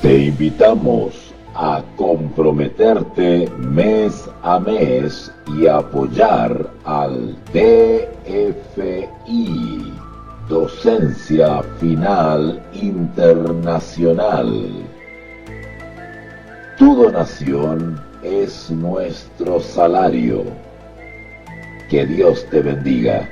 Te invitamos a comprometerte mes a mes y apoyar al DFI, Docencia Final Internacional. Tu donación es nuestro salario. Que Dios te bendiga.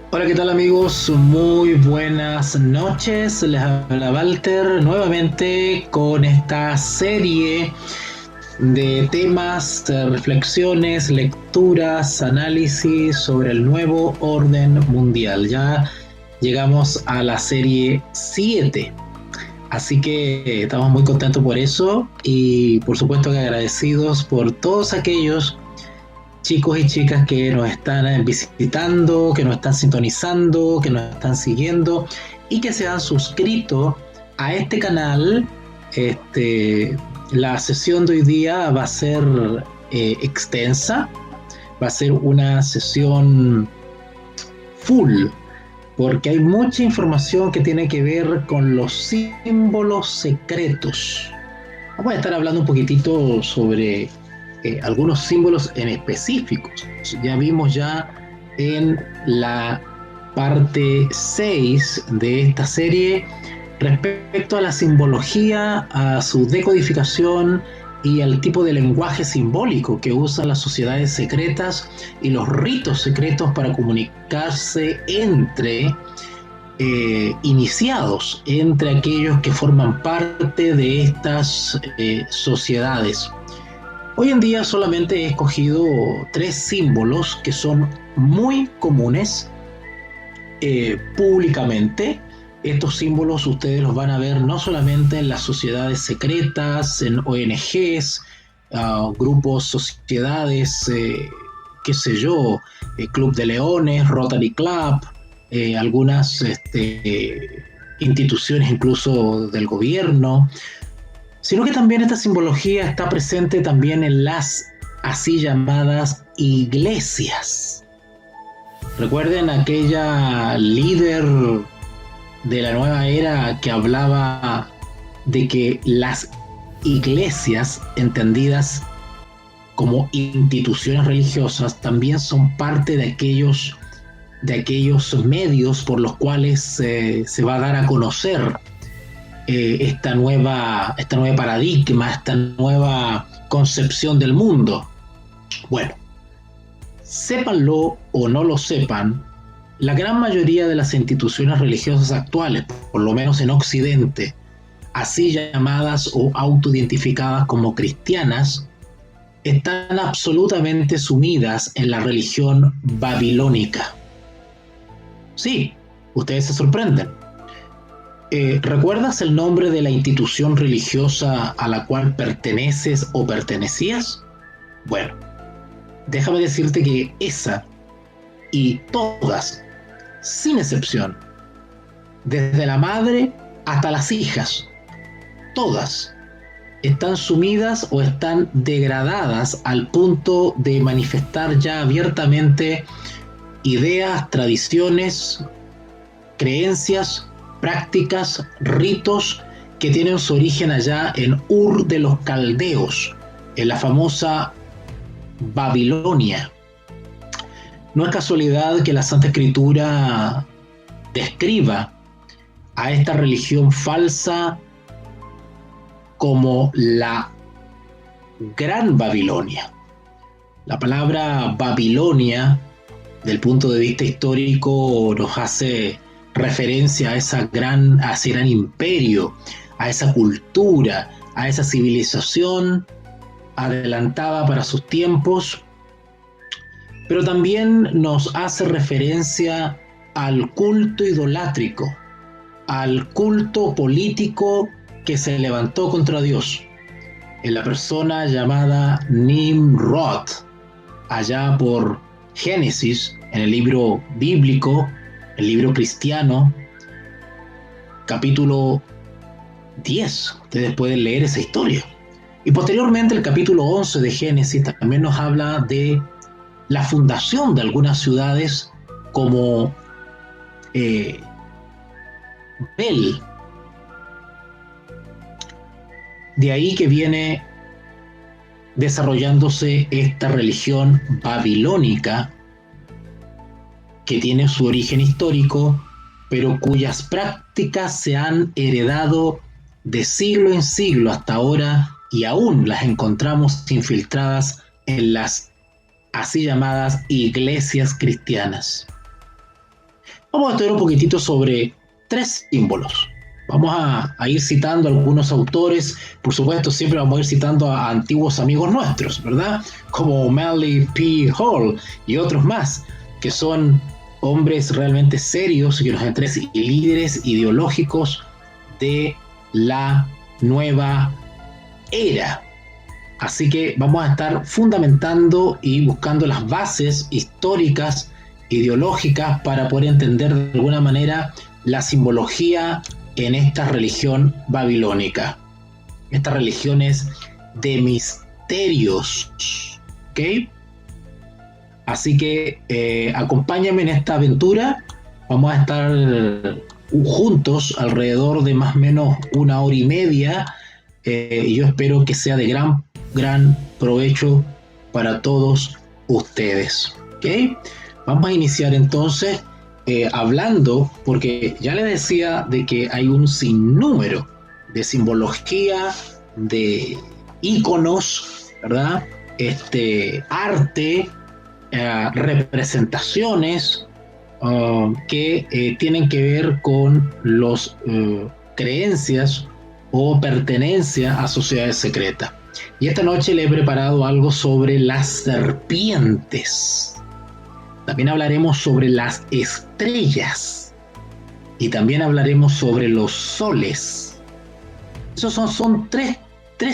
Hola, ¿qué tal amigos? Muy buenas noches. Les habla Walter nuevamente con esta serie de temas, reflexiones, lecturas, análisis sobre el nuevo orden mundial. Ya llegamos a la serie 7. Así que estamos muy contentos por eso y por supuesto que agradecidos por todos aquellos chicos y chicas que nos están visitando, que nos están sintonizando, que nos están siguiendo y que se han suscrito a este canal. La sesión de hoy día va a ser extensa, va a ser una sesión full, porque hay mucha información que tiene que ver con los símbolos secretos. Vamos a estar hablando un poquitito sobre algunos símbolos en específicos. Ya vimos ya en la parte 6 de esta serie respecto a la simbología, a su decodificación y al tipo de lenguaje simbólico que usan las sociedades secretas y los ritos secretos para comunicarse entre iniciados, entre aquellos que forman parte de estas sociedades. Hoy en día solamente he escogido 3 símbolos que son muy comunes públicamente. Estos símbolos ustedes los van a ver no solamente en las sociedades secretas, en ONGs, grupos, sociedades, qué sé yo, Club de Leones, Rotary Club, algunas instituciones incluso del gobierno, sino que también esta simbología está presente también en las así llamadas iglesias. Recuerden aquella líder de la nueva era que hablaba de que las iglesias, entendidas como instituciones religiosas, también son parte de aquellos medios por los cuales se va a dar a conocer esta nueva paradigma, esta nueva concepción del mundo. Bueno, sépanlo o no lo sepan, la gran mayoría de las instituciones religiosas actuales, por lo menos en Occidente, así llamadas o autoidentificadas como cristianas, están absolutamente sumidas en la religión babilónica. Sí, ustedes se sorprenden. ¿Recuerdas el nombre de la institución religiosa a la cual perteneces o pertenecías? Bueno, déjame decirte que esa y todas, sin excepción, desde la madre hasta las hijas, todas están sumidas o están degradadas al punto de manifestar ya abiertamente ideas, tradiciones, creencias, prácticas, ritos que tienen su origen allá en Ur de los Caldeos, en la famosa Babilonia. No es casualidad que la Santa Escritura describa a esta religión falsa como la Gran Babilonia. La palabra Babilonia, del punto de vista histórico, nos hace referencia a ese gran imperio, a esa cultura, a esa civilización adelantada para sus tiempos, pero también nos hace referencia al culto idolátrico, al culto político que se levantó contra Dios, en la persona llamada Nimrod, allá por Génesis, en el libro bíblico, el libro cristiano, capítulo 10. Ustedes pueden leer esa historia. Y posteriormente el capítulo 11 de Génesis también nos habla de la fundación de algunas ciudades como Bel. De ahí que viene desarrollándose esta religión babilónica que tiene su origen histórico, pero cuyas prácticas se han heredado de siglo en siglo hasta ahora y aún las encontramos infiltradas en las así llamadas iglesias cristianas. Vamos a estudiar un poquitito sobre 3 símbolos. Vamos a ir citando a algunos autores, por supuesto siempre vamos a ir citando a antiguos amigos nuestros, ¿verdad? Como Manly P. Hall y otros más, que son hombres realmente serios y líderes ideológicos de la nueva era. Así que vamos a estar fundamentando y buscando las bases históricas, ideológicas, para poder entender de alguna manera la simbología en esta religión babilónica. Estas religiones de misterios, ¿ok? Así que acompáñame en esta aventura. Vamos a estar juntos alrededor de más o menos 1 hora y media. Y yo espero que sea de gran provecho para todos ustedes. ¿Ok? Vamos a iniciar entonces hablando, porque ya les decía de que hay un sinnúmero de simbología, de íconos, ¿verdad? Arte, representaciones que tienen que ver con los creencias o pertenencia a sociedades secretas. Y esta noche le he preparado algo sobre las serpientes. También hablaremos sobre las estrellas y también hablaremos sobre los soles. Esos son tres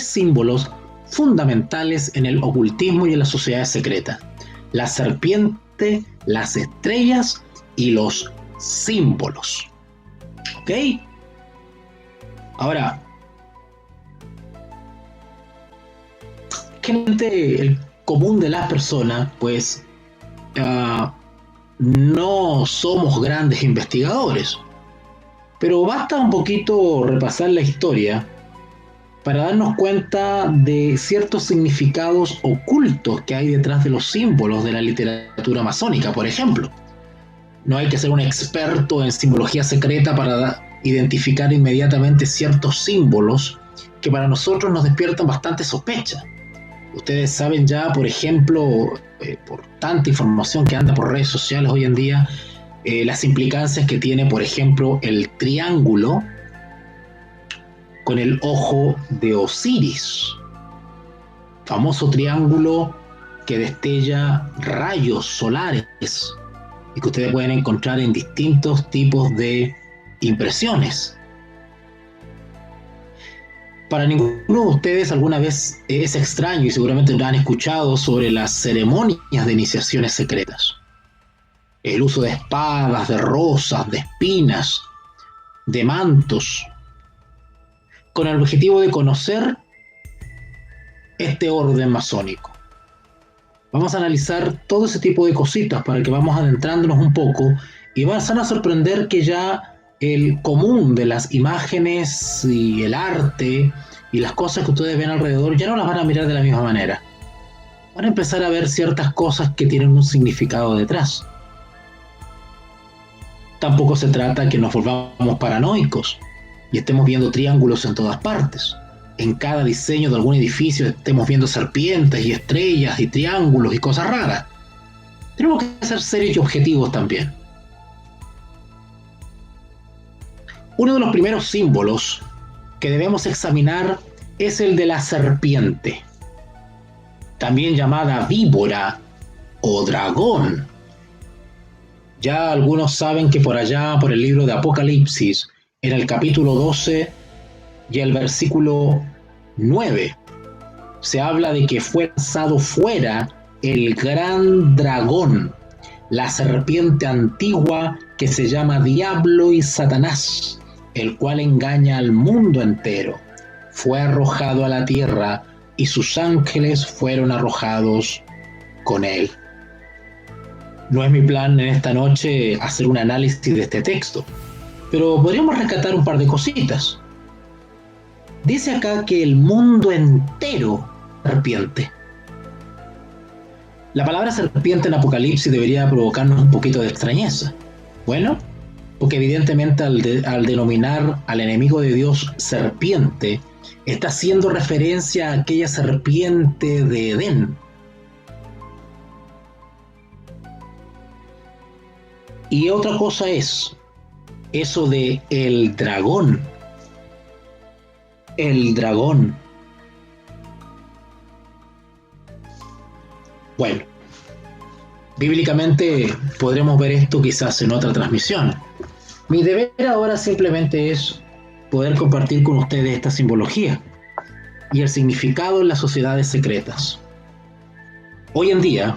símbolos fundamentales en el ocultismo y en las sociedades secretas: la serpiente, las estrellas y los símbolos. ¿Ok? Ahora, gente, el común de las personas, pues no somos grandes investigadores, pero basta un poquito repasar la historia para darnos cuenta de ciertos significados ocultos que hay detrás de los símbolos de la literatura masónica, por ejemplo. No hay que ser un experto en simbología secreta para identificar inmediatamente ciertos símbolos que para nosotros nos despiertan bastante sospecha. Ustedes saben ya, por ejemplo, por tanta información que anda por redes sociales hoy en día, las implicancias que tiene, por ejemplo, el triángulo con el ojo de Osiris. Famoso triángulo que destella rayos solares y que ustedes pueden encontrar en distintos tipos de impresiones. Para ninguno de ustedes alguna vez es extraño y seguramente lo han escuchado sobre las ceremonias de iniciaciones secretas. El uso de espadas, de rosas, de espinas, de mantos, con el objetivo de conocer este orden masónico. Vamos a analizar todo ese tipo de cositas para que vamos adentrándonos un poco y van a sorprender que ya el común de las imágenes y el arte y las cosas que ustedes ven alrededor ya no las van a mirar de la misma manera. Van a empezar a ver ciertas cosas que tienen un significado detrás. Tampoco se trata que nos volvamos paranoicos y estemos viendo triángulos en todas partes. En cada diseño de algún edificio estemos viendo serpientes y estrellas y triángulos y cosas raras. Tenemos que ser serios y objetivos también. Uno de los primeros símbolos que debemos examinar es el de la serpiente, también llamada víbora o dragón. Ya algunos saben que por allá, por el libro de Apocalipsis, en el capítulo 12 y el versículo 9, se habla de que fue lanzado fuera el gran dragón, la serpiente antigua que se llama Diablo y Satanás, el cual engaña al mundo entero. Fue arrojado a la tierra y sus ángeles fueron arrojados con él. No es mi plan en esta noche hacer un análisis de este texto. pero podríamos rescatar un par de cositas. Dice acá que el mundo entero serpiente. La palabra serpiente en Apocalipsis debería provocarnos un poquito de extrañeza. Bueno, porque evidentemente al denominar al enemigo de Dios serpiente, está haciendo referencia a aquella serpiente de Edén. Y otra cosa es eso de el dragón. El dragón. Bueno, bíblicamente podremos ver esto quizás en otra transmisión. Mi deber ahora simplemente es poder compartir con ustedes esta simbología y el significado en las sociedades secretas. Hoy en día,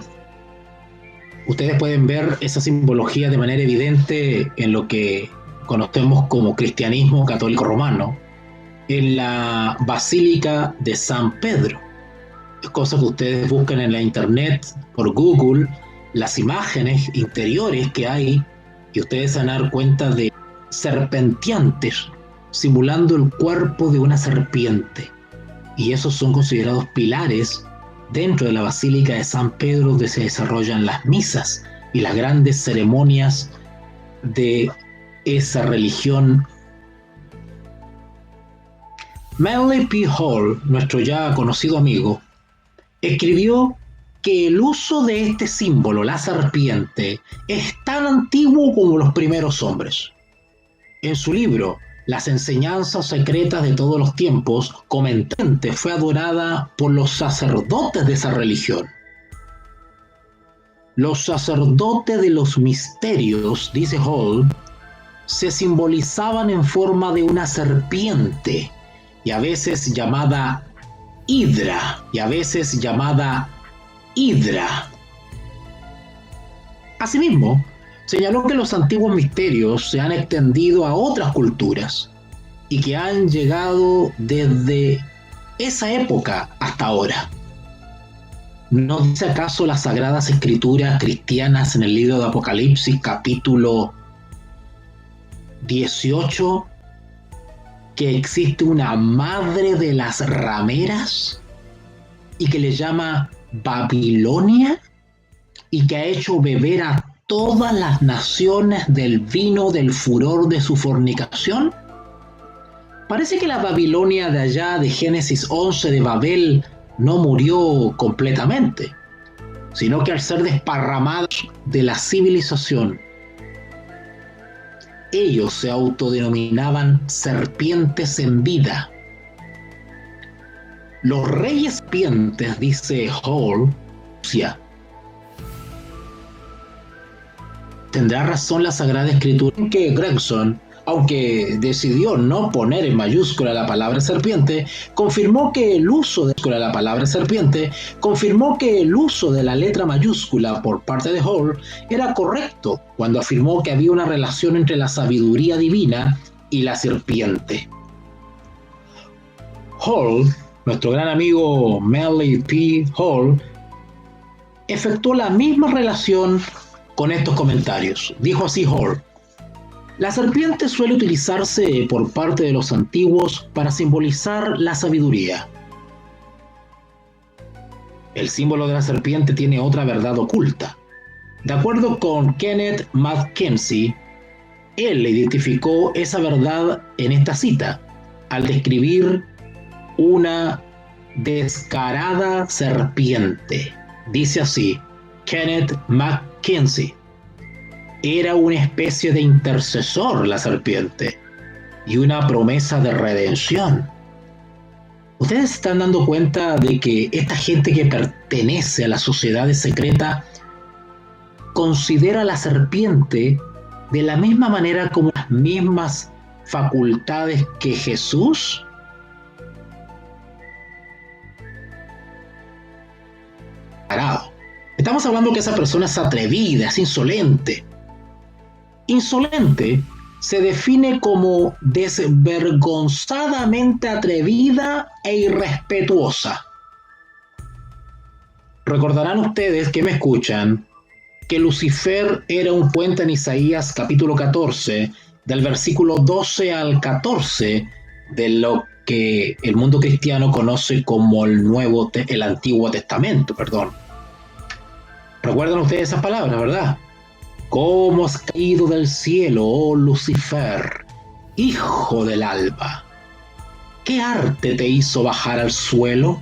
ustedes pueden ver esa simbología de manera evidente en lo que conocemos como cristianismo católico romano, en la Basílica de San Pedro. Es cosa que ustedes buscan en la internet, por Google, las imágenes interiores que hay, y ustedes se van a dar cuenta de serpenteantes simulando el cuerpo de una serpiente. Y esos son considerados pilares dentro de la Basílica de San Pedro, donde se desarrollan las misas y las grandes ceremonias de esa religión. Manly P. Hall, nuestro ya conocido amigo, escribió que el uso de este símbolo, la serpiente, es tan antiguo como los primeros hombres. En su libro, Las enseñanzas secretas de todos los tiempos, comentante fue adorada por los sacerdotes de esa religión. Los sacerdotes de los misterios, dice Hall, se simbolizaban en forma de una serpiente, y a veces llamada Hidra, Asimismo, señaló que los antiguos misterios se han extendido a otras culturas y que han llegado desde esa época hasta ahora. ¿No dice acaso las Sagradas Escrituras cristianas en el libro de Apocalipsis, capítulo 18, que existe una madre de las rameras y que le llama Babilonia y que ha hecho beber a todas las naciones del vino del furor de su fornicación? Parece que la Babilonia de allá de Génesis 11 de Babel no murió completamente, sino que al ser desparramados de la civilización, ellos se autodenominaban serpientes en vida. Los reyes serpientes, dice Hall, tendrá razón la Sagrada Escritura en que Gregson, aunque decidió no poner en mayúscula la palabra serpiente, confirmó que el uso de la palabra serpiente confirmó que el uso de la letra mayúscula por parte de Hall era correcto cuando afirmó que había una relación entre la sabiduría divina y la serpiente. Hall, nuestro gran amigo Manly P. Hall, efectuó la misma relación con estos comentarios. Dijo así Hall: la serpiente suele utilizarse por parte de los antiguos para simbolizar la sabiduría. El símbolo de la serpiente tiene otra verdad oculta. De acuerdo con Kenneth McKenzie, él identificó esa verdad en esta cita, al describir una descarada serpiente. Dice así, Kenneth McKenzie: era una especie de intercesor la serpiente y una promesa de redención. Ustedes se están dando cuenta de que esta gente que pertenece a las sociedades secretas considera a la serpiente de la misma manera como las mismas facultades que Jesús. Estamos hablando que esa persona es atrevida, es insolente. Insolente se define como desvergonzadamente atrevida e irrespetuosa. Recordarán ustedes que me escuchan que Lucifer era un puente en Isaías capítulo 14 del versículo 12 al 14 de lo que el mundo cristiano conoce como el Antiguo Testamento, perdón. ¿Recuerdan ustedes esas palabras, verdad? ¿Cómo has caído del cielo, oh Lucifer, hijo del alba? ¿Qué arte te hizo bajar al suelo?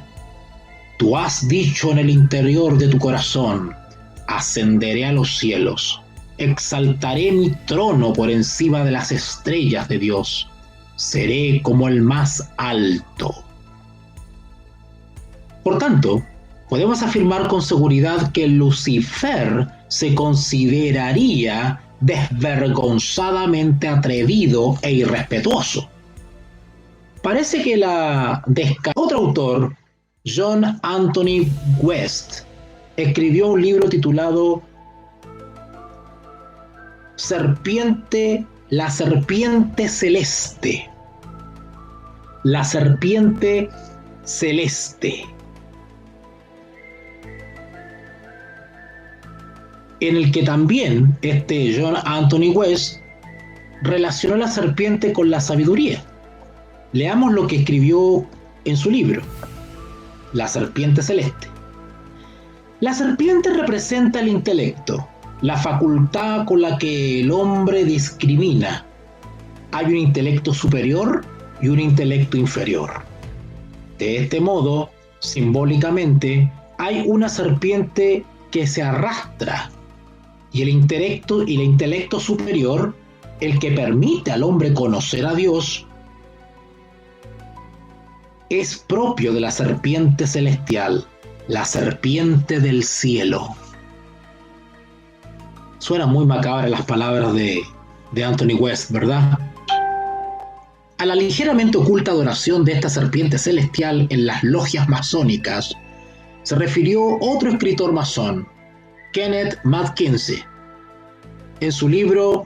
Tú has dicho en el interior de tu corazón: ascenderé a los cielos, exaltaré mi trono por encima de las estrellas de Dios, seré como el más alto. Por tanto, podemos afirmar con seguridad que Lucifer se consideraría desvergonzadamente atrevido e irrespetuoso. Parece que otro autor, John Anthony West, escribió un libro titulado La serpiente celeste. La serpiente celeste. En el que también John Anthony West relacionó la serpiente con la sabiduría. Leamos lo que escribió en su libro, La serpiente celeste. La serpiente representa el intelecto, la facultad con la que el hombre discrimina. Hay un intelecto superior y un intelecto inferior. De este modo, simbólicamente, hay una serpiente que se arrastra, y el intelecto superior, el que permite al hombre conocer a Dios, es propio de la serpiente celestial, la serpiente del cielo. Suenan muy macabras las palabras de Anthony West, ¿verdad? A la ligeramente oculta adoración de esta serpiente celestial en las logias masónicas se refirió otro escritor masón, Kenneth McKinsey, en su libro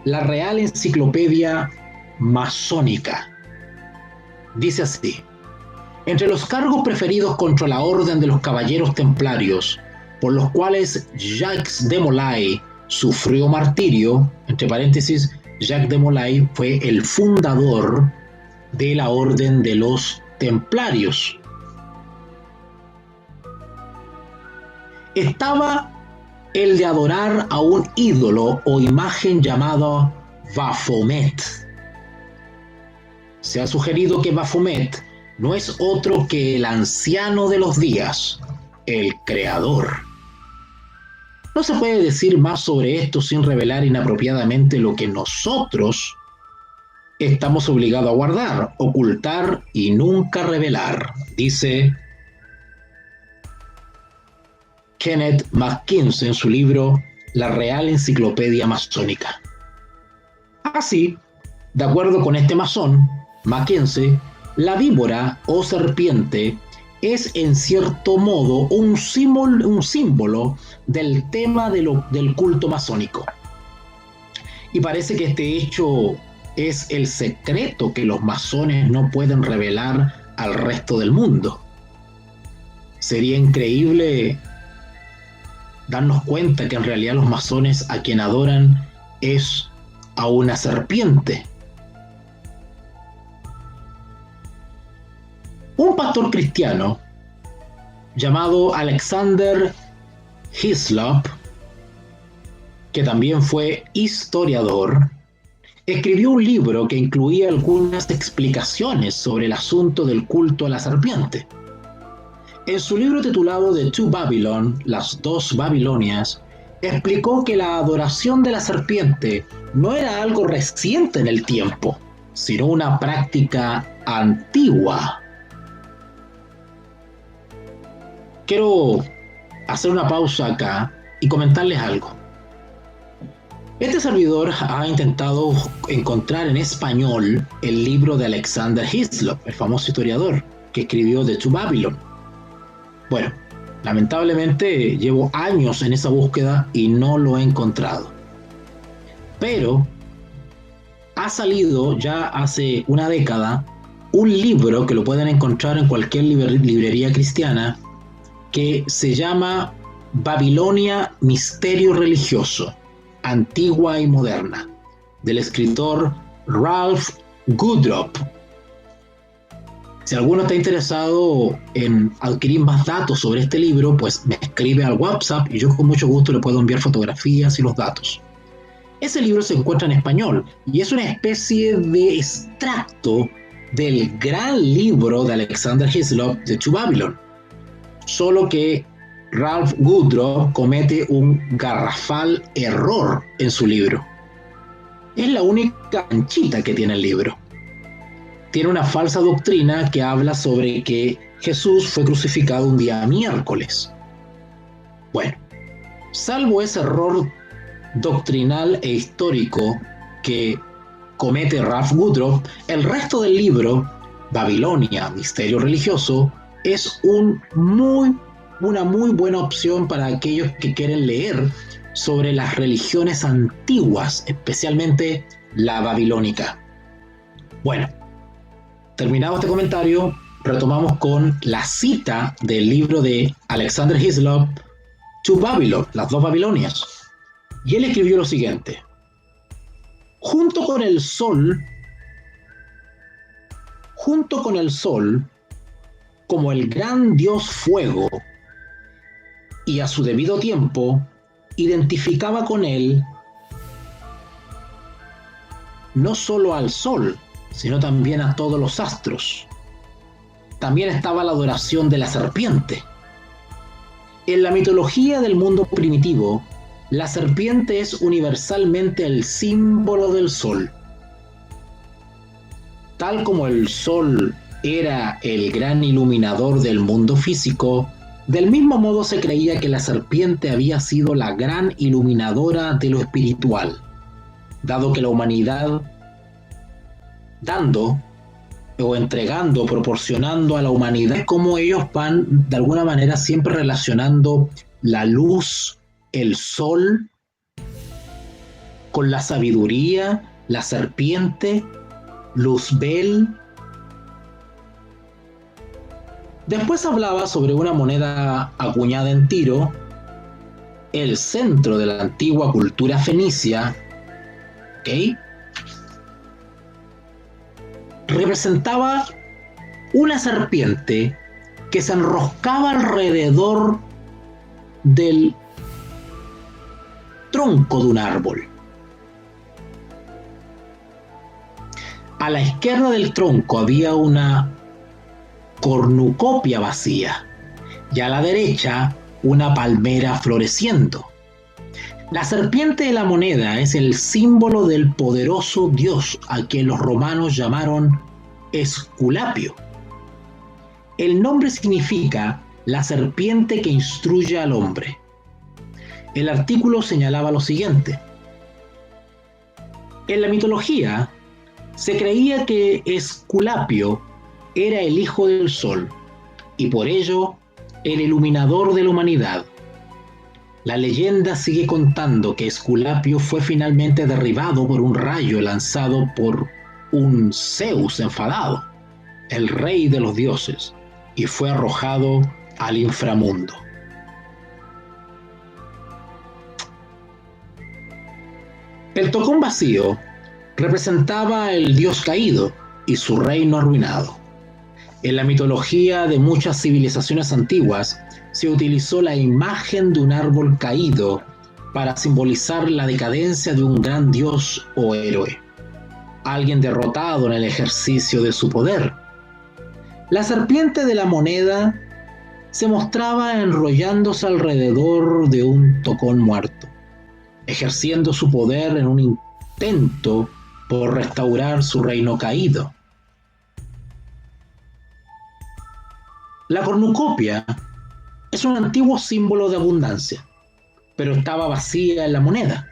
La Real Enciclopedia Masónica. Dice así: entre los cargos preferidos contra la Orden de los Caballeros Templarios, por los cuales Jacques de Molay sufrió martirio, entre paréntesis, Jacques de Molay fue el fundador de la Orden de los Templarios, estaba el de adorar a un ídolo o imagen llamado Baphomet. Se ha sugerido que Baphomet no es otro que el anciano de los días, el creador. No se puede decir más sobre esto sin revelar inapropiadamente lo que nosotros estamos obligados a guardar, ocultar y nunca revelar, dice Kenneth McKinsey en su libro La Real Enciclopedia Masónica. Así, de acuerdo con este masón, McKinsey, la víbora o serpiente es en cierto modo un símbolo del tema del culto masónico. Y parece que este hecho es el secreto que los masones no pueden revelar al resto del mundo. Sería increíble darnos cuenta que en realidad los masones a quien adoran es a una serpiente. Un pastor cristiano llamado Alexander Hislop, que también fue historiador, escribió un libro que incluía algunas explicaciones sobre el asunto del culto a la serpiente. En su libro titulado The Two Babylon, las dos Babilonias, explicó que la adoración de la serpiente no era algo reciente en el tiempo, sino una práctica antigua. Quiero hacer una pausa acá y comentarles algo. Este servidor ha intentado encontrar en español el libro de Alexander Hislop, el famoso historiador que escribió The Two Babylon. Bueno, lamentablemente llevo años en esa búsqueda y no lo he encontrado. Pero ha salido ya hace una década un libro que lo pueden encontrar en cualquier librería cristiana que se llama Babilonia, Misterio Religioso, Antigua y Moderna, del escritor Ralph Woodrop. Si alguno está interesado en adquirir más datos sobre este libro, pues me escribe al WhatsApp y yo con mucho gusto le puedo enviar fotografías y los datos. Ese libro se encuentra en español y es una especie de extracto del gran libro de Alexander Hislop de To Babylon, solo que Ralph Woodrop comete un garrafal error en su libro. Es la única manchita que tiene el libro. Tiene una falsa doctrina que habla sobre que Jesús fue crucificado un día miércoles. Bueno, salvo ese error doctrinal e histórico que comete Ralph Woodrop, el resto del libro, Babilonia, Misterio Religioso, es una muy buena opción para aquellos que quieren leer sobre las religiones antiguas, especialmente la babilónica. Bueno, terminado este comentario, retomamos con la cita del libro de Alexander Hislop, To Babylon, las dos Babilonias. Y él escribió lo siguiente: junto con el sol, como el gran dios fuego, y a su debido tiempo, identificaba con él no solo al sol, sino también a todos los astros. También estaba la adoración de la serpiente. En la mitología del mundo primitivo, la serpiente es universalmente el símbolo del sol. Tal como el sol era el gran iluminador del mundo físico, del mismo modo se creía que la serpiente había sido la gran iluminadora de lo espiritual, dado que la humanidad, dando o entregando, proporcionando a la humanidad, como ellos van de alguna manera siempre relacionando la luz, el sol, con la sabiduría, la serpiente, Luzbel. Después hablaba sobre una moneda acuñada en Tiro, el centro de la antigua cultura fenicia, ¿ok? Representaba una serpiente que se enroscaba alrededor del tronco de un árbol. A la izquierda del tronco había una cornucopia vacía y a la derecha una palmera floreciendo. La serpiente de la moneda es el símbolo del poderoso dios a quien los romanos llamaron Esculapio. El nombre significa la serpiente que instruye al hombre. El artículo señalaba lo siguiente: en la mitología se creía que Esculapio era el hijo del sol y por ello el iluminador de la humanidad. La leyenda sigue contando que Esculapio fue finalmente derribado por un rayo lanzado por un Zeus enfadado, el rey de los dioses, y fue arrojado al inframundo. El tocón vacío representaba el dios caído y su reino arruinado. En la mitología de muchas civilizaciones antiguas se utilizó la imagen de un árbol caído para simbolizar la decadencia de un gran dios o héroe, alguien derrotado en el ejercicio de su poder. La serpiente de la moneda se mostraba enrollándose alrededor de un tocón muerto, ejerciendo su poder en un intento por restaurar su reino caído. La cornucopia es un antiguo símbolo de abundancia, pero estaba vacía en la moneda.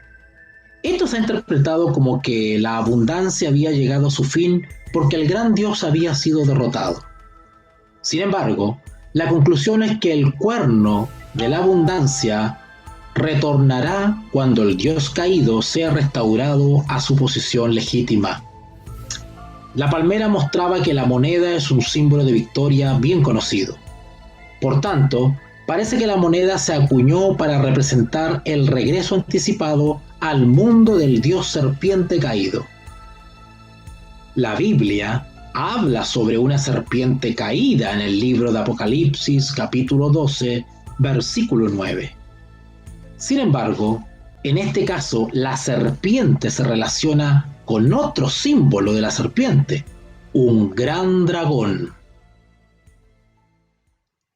Esto se ha interpretado como que la abundancia había llegado a su fin porque el gran dios había sido derrotado. Sin embargo, la conclusión es que el cuerno de la abundancia retornará cuando el dios caído sea restaurado a su posición legítima. La palmera mostraba que la moneda es un símbolo de victoria bien conocido. Por tanto, parece que la moneda se acuñó para representar el regreso anticipado al mundo del dios serpiente caído. La Biblia habla sobre una serpiente caída en el libro de Apocalipsis, capítulo 12, versículo 9. Sin embargo, en este caso, la serpiente se relaciona con otro símbolo de la serpiente, un gran dragón.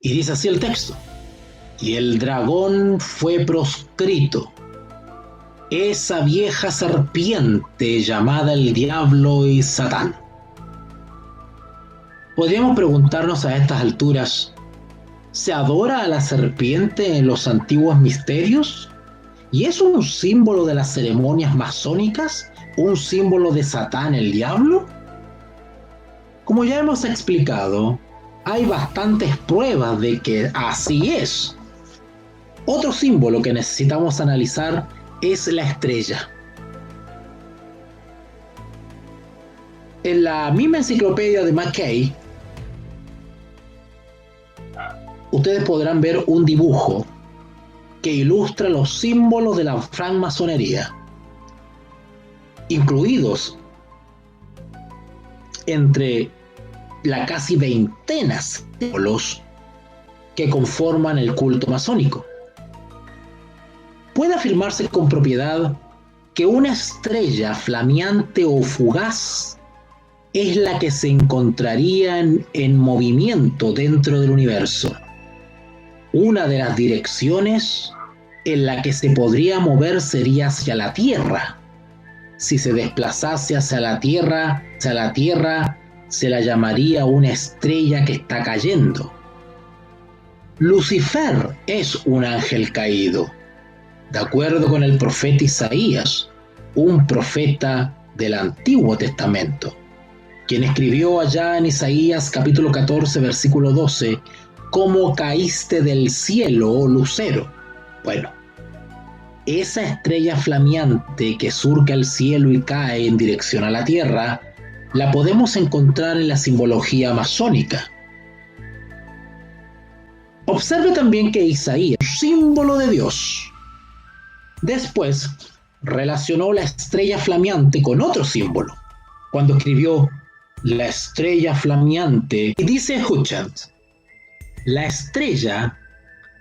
Y dice así el texto: y el dragón fue proscrito, esa vieja serpiente llamada el diablo y Satán. Podríamos preguntarnos a estas alturas, ¿se adora a la serpiente en los antiguos misterios? ¿Y es un símbolo de las ceremonias masónicas? ¿Un símbolo de Satán, el diablo? Como ya hemos explicado, hay bastantes pruebas de que así es. Otro símbolo que necesitamos analizar es la estrella. En la misma enciclopedia de Mackay, ustedes podrán ver un dibujo que ilustra los símbolos de la francmasonería, incluidos entre la casi veintena de símbolos que conforman el culto masónico. Puede afirmarse con propiedad que una estrella flameante o fugaz es la que se encontraría en movimiento dentro del universo. Una de las direcciones en la que se podría mover sería hacia la Tierra. Si se desplazase hacia la Tierra se la llamaría una estrella que está cayendo. Lucifer es un ángel caído, de acuerdo con el profeta Isaías, un profeta del Antiguo Testamento, quien escribió allá en Isaías capítulo 14, versículo 12, ¿cómo caíste del cielo, oh lucero? Bueno, esa estrella flameante que surca el cielo y cae en dirección a la tierra, la podemos encontrar en la simbología masónica. Observe también que Isaías es un símbolo de Dios. Después relacionó la estrella flameante con otro símbolo, cuando escribió la estrella flameante, y dice Huchant, la estrella,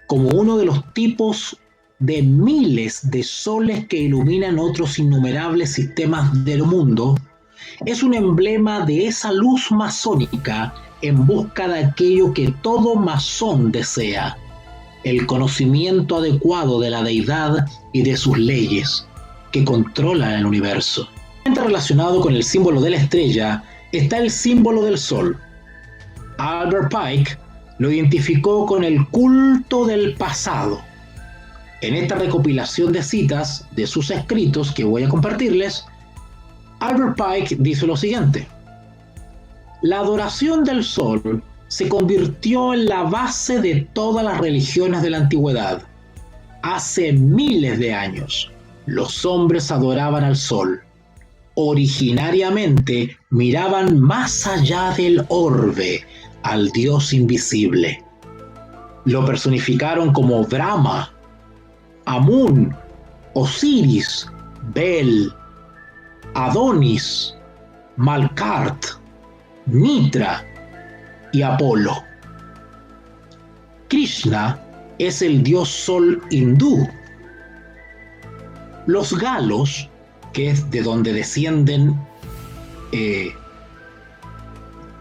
como uno de los tipos de miles de soles que iluminan otros innumerables sistemas del mundo, es un emblema de esa luz masónica en busca de aquello que todo masón desea, el conocimiento adecuado de la deidad y de sus leyes que controlan el universo. Relacionado con el símbolo de la estrella está el símbolo del sol. Albert Pike lo identificó con el culto del pasado. En esta recopilación de citas de sus escritos que voy a compartirles, Albert Pike dice lo siguiente: la adoración del sol se convirtió en la base de todas las religiones de la antigüedad. Hace miles de años, los hombres adoraban al sol. Originariamente miraban más allá del orbe, al dios invisible. Lo personificaron como Brahma, Amun, Osiris, Bel, Adonis, Malkart, Mitra y Apolo. Krishna es el dios sol hindú. Los galos, que es de donde descienden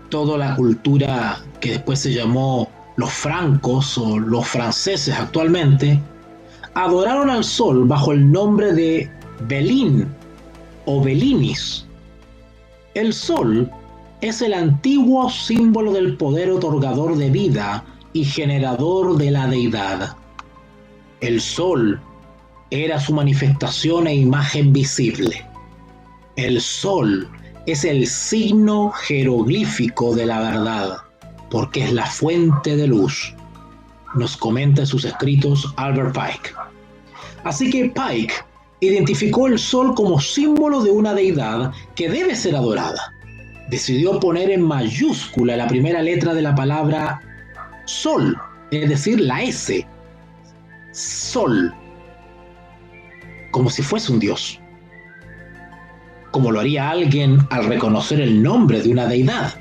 toda la cultura que después se llamó los francos o los franceses actualmente, adoraron al sol bajo el nombre de Belín o Belinis. El sol es el antiguo símbolo del poder otorgador de vida y generador de la deidad. El sol era su manifestación e imagen visible. El sol es el signo jeroglífico de la verdad, porque es la fuente de luz, nos comenta en sus escritos Albert Pike. Así que Pike identificó el sol como símbolo de una deidad que debe ser adorada. Decidió poner en mayúscula la primera letra de la palabra sol, es decir, la S, sol, como si fuese un dios, como lo haría alguien al reconocer el nombre de una deidad.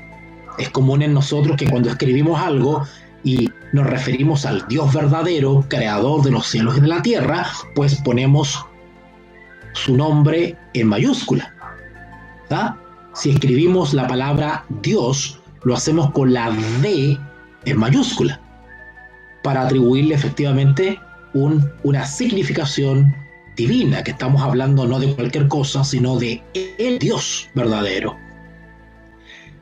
Es común en nosotros que cuando escribimos algo y nos referimos al Dios verdadero, creador de los cielos y de la tierra, pues ponemos su nombre en mayúscula, ¿verdad? Si escribimos la palabra Dios, lo hacemos con la D en mayúscula, para atribuirle efectivamente una significación divina, que estamos hablando no de cualquier cosa, sino de el Dios verdadero.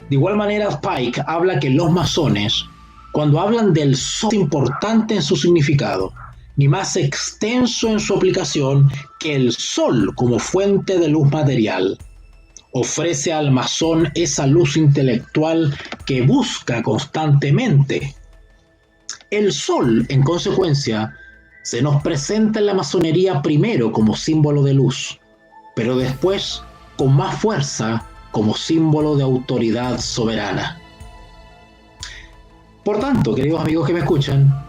De igual manera, Pike habla que los masones, cuando hablan del sol, es importante en su significado, ni más extenso en su aplicación que el sol como fuente de luz material. Ofrece al masón esa luz intelectual que busca constantemente. El sol, en consecuencia, se nos presenta en la masonería primero como símbolo de luz, pero después con más fuerza como símbolo de autoridad soberana. Por tanto, queridos amigos que me escuchan,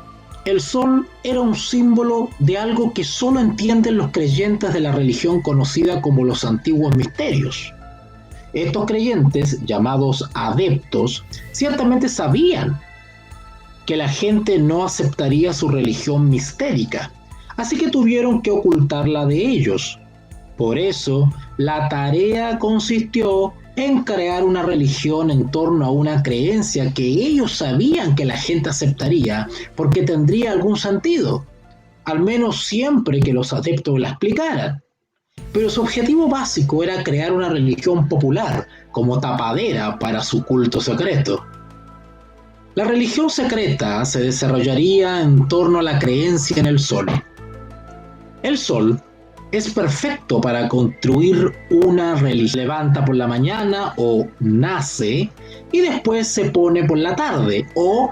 el sol era un símbolo de algo que solo entienden los creyentes de la religión conocida como los antiguos misterios. Estos creyentes, llamados adeptos, ciertamente sabían que la gente no aceptaría su religión mistérica, así que tuvieron que ocultarla de ellos. Por eso, la tarea consistió en crear una religión en torno a una creencia que ellos sabían que la gente aceptaría porque tendría algún sentido, al menos siempre que los adeptos la explicaran. Pero su objetivo básico era crear una religión popular como tapadera para su culto secreto. La religión secreta se desarrollaría en torno a la creencia en el sol. El sol es perfecto para construir una religión. Se levanta por la mañana o nace y después se pone por la tarde o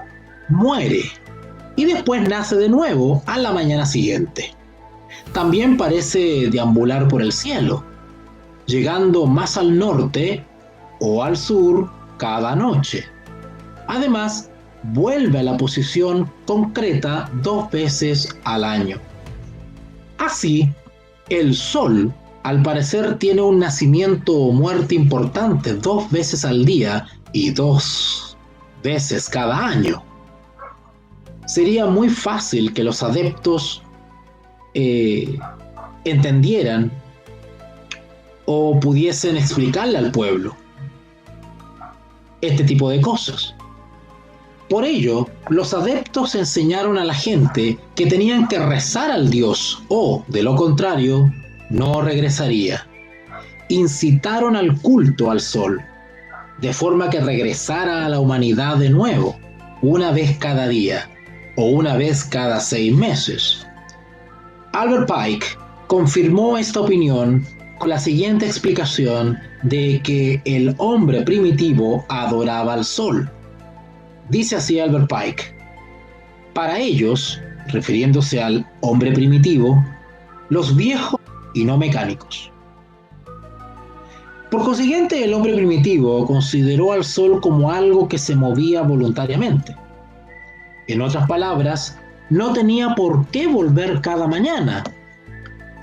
muere y después nace de nuevo a la mañana siguiente. También parece deambular por el cielo, llegando más al norte o al sur cada noche. Además, vuelve a la posición concreta 2 veces al año. Así, el sol, al parecer, tiene un nacimiento o muerte importante 2 veces al día y 2 veces cada año. Sería muy fácil que los adeptos entendieran o pudiesen explicarle al pueblo este tipo de cosas. Por ello, los adeptos enseñaron a la gente que tenían que rezar al dios o, de lo contrario, no regresaría. Incitaron al culto al sol, de forma que regresara a la humanidad de nuevo, una vez cada día o una vez cada 6 meses. Albert Pike confirmó esta opinión con la siguiente explicación de que el hombre primitivo adoraba al sol. Dice así Albert Pike: para ellos, refiriéndose al hombre primitivo, los viejos y no mecánicos. Por consiguiente, el hombre primitivo consideró al sol como algo que se movía voluntariamente. En otras palabras, no tenía por qué volver cada mañana.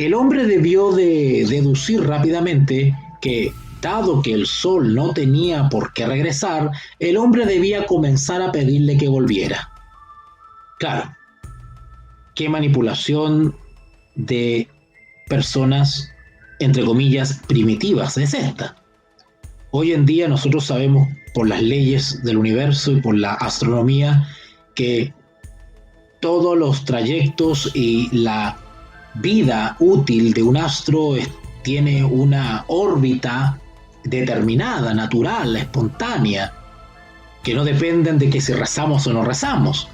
El hombre debió de deducir rápidamente que, dado que el sol no tenía por qué regresar, el hombre debía comenzar a pedirle que volviera. Claro, qué manipulación de personas, entre comillas, primitivas es esta. Hoy en día nosotros sabemos por las leyes del universo y por la astronomía que todos los trayectos y la vida útil de un astro tiene una órbita determinada, natural, espontánea, que no dependen de que si rezamos o no rezamos.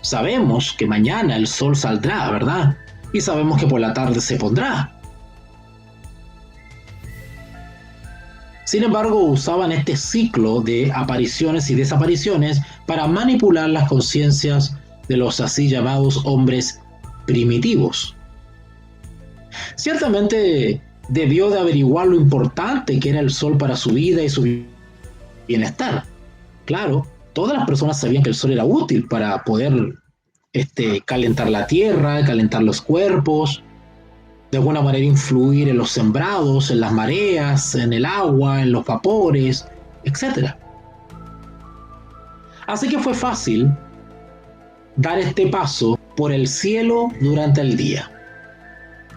Sabemos que mañana el sol saldrá, ¿verdad? Y sabemos que por la tarde se pondrá. Sin embargo, usaban este ciclo de apariciones y desapariciones para manipular las conciencias de los así llamados hombres primitivos. Ciertamente debió de averiguar lo importante que era el sol para su vida y su bienestar. Claro, todas las personas sabían que el sol era útil para poder calentar la tierra, calentar los cuerpos, de alguna manera influir en los sembrados, en las mareas, en el agua, en los vapores, etc. Así que fue fácil dar este paso por el cielo durante el día,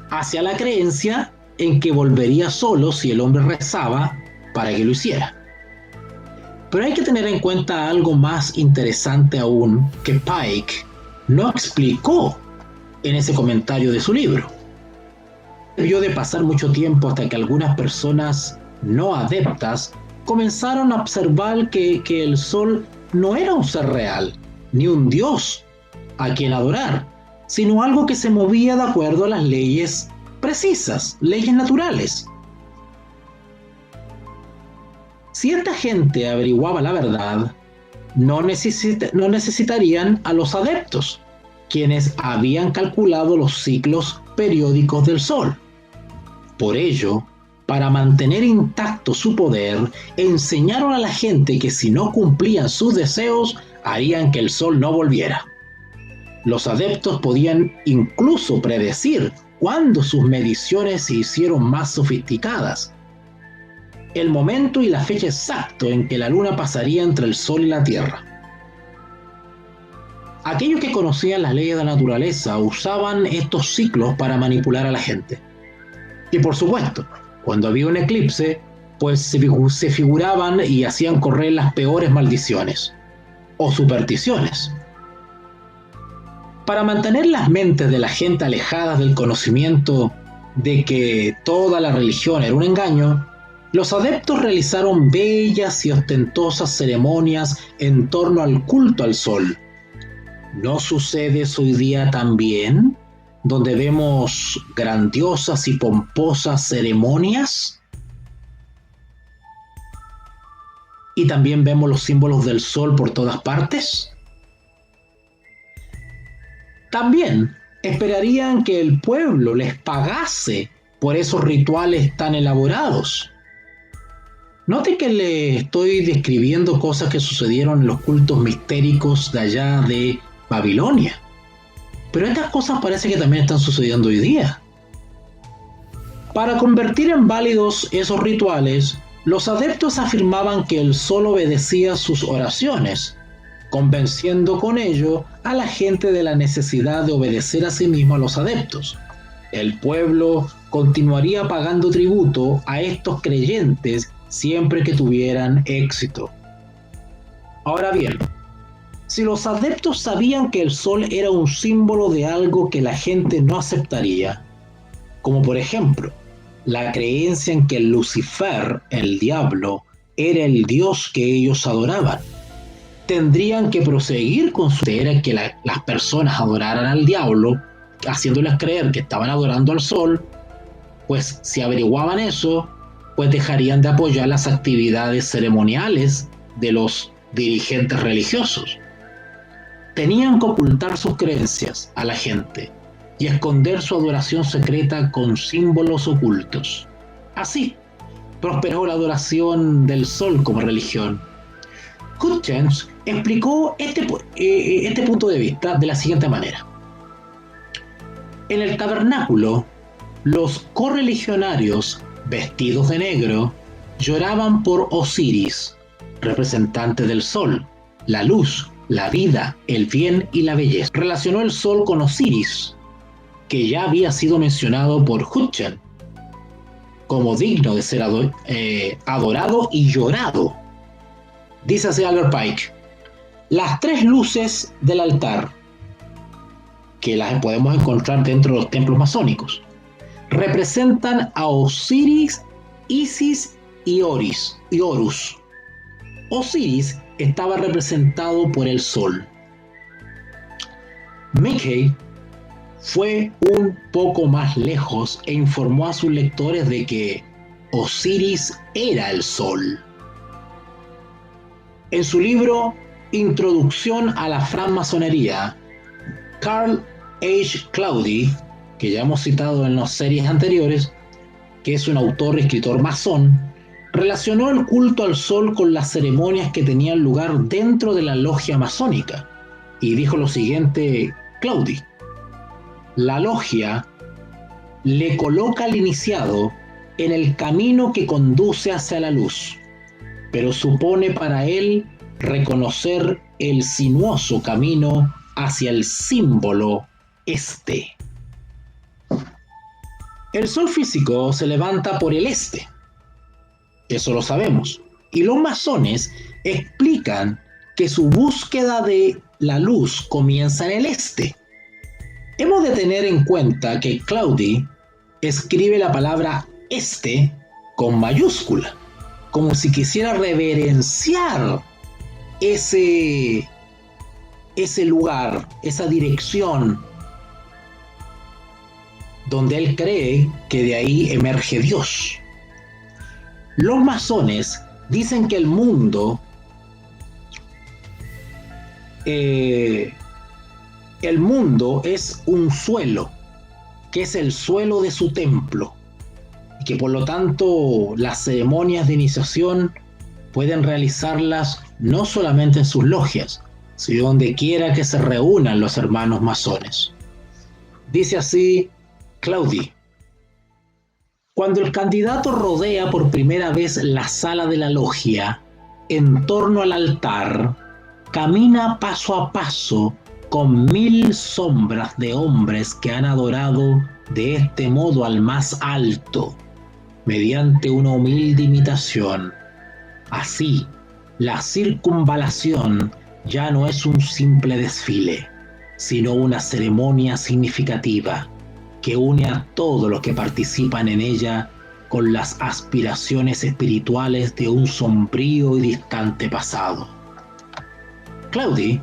hacia la creencia en que volvería solo si el hombre rezaba para que lo hiciera. Pero hay que tener en cuenta algo más interesante aún que Pike no explicó en ese comentario de su libro. Debió de pasar mucho tiempo hasta que algunas personas no adeptas comenzaron a observar que el sol no era un ser real, ni un dios a quien adorar, sino algo que se movía de acuerdo a las leyes precisas, leyes naturales. Si esta gente averiguaba la verdad, no necesitarían a los adeptos, quienes habían calculado los ciclos periódicos del sol. Por ello, para mantener intacto su poder, enseñaron a la gente que si no cumplían sus deseos, harían que el sol no volviera. Los adeptos podían incluso predecir cuándo sus mediciones se hicieron más sofisticadas, el momento y la fecha exacta en que la luna pasaría entre el sol y la tierra. Aquellos que conocían las leyes de la naturaleza usaban estos ciclos para manipular a la gente. Y por supuesto, cuando había un eclipse, pues se figuraban y hacían correr las peores maldiciones o supersticiones. Para mantener las mentes de la gente alejadas del conocimiento de que toda la religión era un engaño, los adeptos realizaron bellas y ostentosas ceremonias en torno al culto al sol. ¿No sucede eso hoy día también, donde vemos grandiosas y pomposas ceremonias? Y también vemos los símbolos del sol por todas partes. También esperarían que el pueblo les pagase por esos rituales tan elaborados. Note que le estoy describiendo cosas que sucedieron en los cultos mistéricos de allá de Babilonia. Pero estas cosas parece que también están sucediendo hoy día. Para convertir en válidos esos rituales, los adeptos afirmaban que el sol obedecía sus oraciones, convenciendo con ello a la gente de la necesidad de obedecer a sí mismo a los adeptos. El pueblo continuaría pagando tributo a estos creyentes siempre que tuvieran éxito. Ahora bien, si los adeptos sabían que el sol era un símbolo de algo que la gente no aceptaría, como por ejemplo, la creencia en que Lucifer, el diablo, era el dios que ellos adoraban, tendrían que proseguir con su idea que las personas adoraran al diablo, haciéndoles creer que estaban adorando al sol, pues si averiguaban eso, pues dejarían de apoyar las actividades ceremoniales de los dirigentes religiosos. Tenían que ocultar sus creencias a la gente y esconder su adoración secreta con símbolos ocultos. Así prosperó la adoración del sol como religión. Hutchins explicó este punto de vista de la siguiente manera. En el tabernáculo, los correligionarios, vestidos de negro, lloraban por Osiris, representante del sol, la luz, la vida, el bien y la belleza. Relacionó el sol con Osiris, que ya había sido mencionado por Hutchins como digno de ser adorado y llorado. Dice así Albert Pike: las tres luces del altar, que las podemos encontrar dentro de los templos masónicos, representan a Osiris, Isis y Horus. Osiris estaba representado por el sol. Mickey fue un poco más lejos e informó a sus lectores de que Osiris era el sol. En su libro Introducción a la francmasonería, Carl H. Claudy, que ya hemos citado en las series anteriores, que es un autor y escritor masón, relacionó el culto al sol con las ceremonias que tenían lugar dentro de la logia masónica, y dijo lo siguiente Claudy: la logia le coloca al iniciado en el camino que conduce hacia la luz, pero supone para él reconocer el sinuoso camino hacia el símbolo este. El sol físico se levanta por el este, eso lo sabemos, y los masones explican que su búsqueda de la luz comienza en el este. Hemos de tener en cuenta que Claudi escribe la palabra este con mayúscula, como si quisiera reverenciar ese lugar, esa dirección donde él cree que de ahí emerge Dios. Los masones dicen que el mundo es un suelo, que es el suelo de su templo, y que por lo tanto las ceremonias de iniciación pueden realizarlas no solamente en sus logias, sino donde quiera que se reúnan los hermanos masones. Dice así Claudi: cuando el candidato rodea por primera vez la sala de la logia, en torno al altar, camina paso a paso con 1000 sombras de hombres que han adorado de este modo al más alto, mediante una humilde imitación. Así, la circunvalación ya no es un simple desfile, sino una ceremonia significativa que une a todos los que participan en ella con las aspiraciones espirituales de un sombrío y distante pasado. Claudi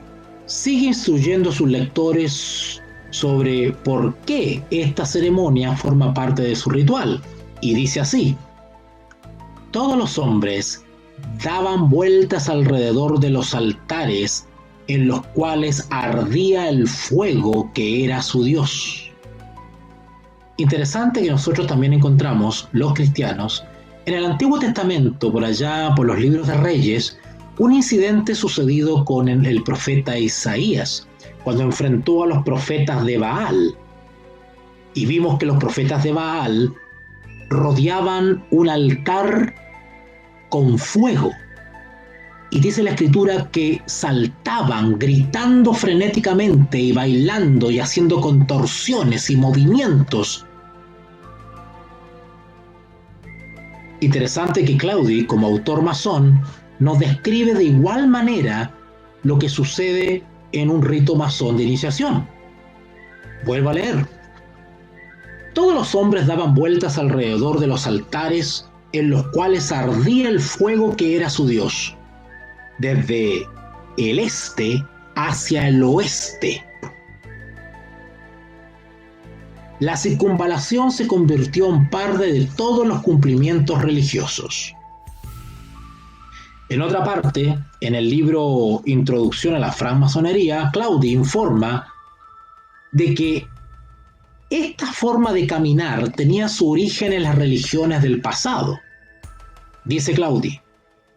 sigue instruyendo a sus lectores sobre por qué esta ceremonia forma parte de su ritual, y dice así: todos los hombres daban vueltas alrededor de los altares en los cuales ardía el fuego que era su Dios. Interesante que nosotros también encontramos, los cristianos, en el Antiguo Testamento, por allá por los libros de Reyes, un incidente sucedido con el profeta Isaías, cuando enfrentó a los profetas de Baal. Y vimos que los profetas de Baal rodeaban un altar con fuego. Y dice la escritura que saltaban, gritando frenéticamente y bailando y haciendo contorsiones y movimientos. Interesante que Claudi, como autor masón, nos describe de igual manera lo que sucede en un rito masón de iniciación. Vuelvo a leer. Todos los hombres daban vueltas alrededor de los altares en los cuales ardía el fuego que era su Dios, desde el este hacia el oeste. La circunvalación se convirtió en parte de todos los cumplimientos religiosos. En otra parte, en el libro Introducción a la Francmasonería, Claudi informa de que esta forma de caminar tenía su origen en las religiones del pasado. Dice Claudi: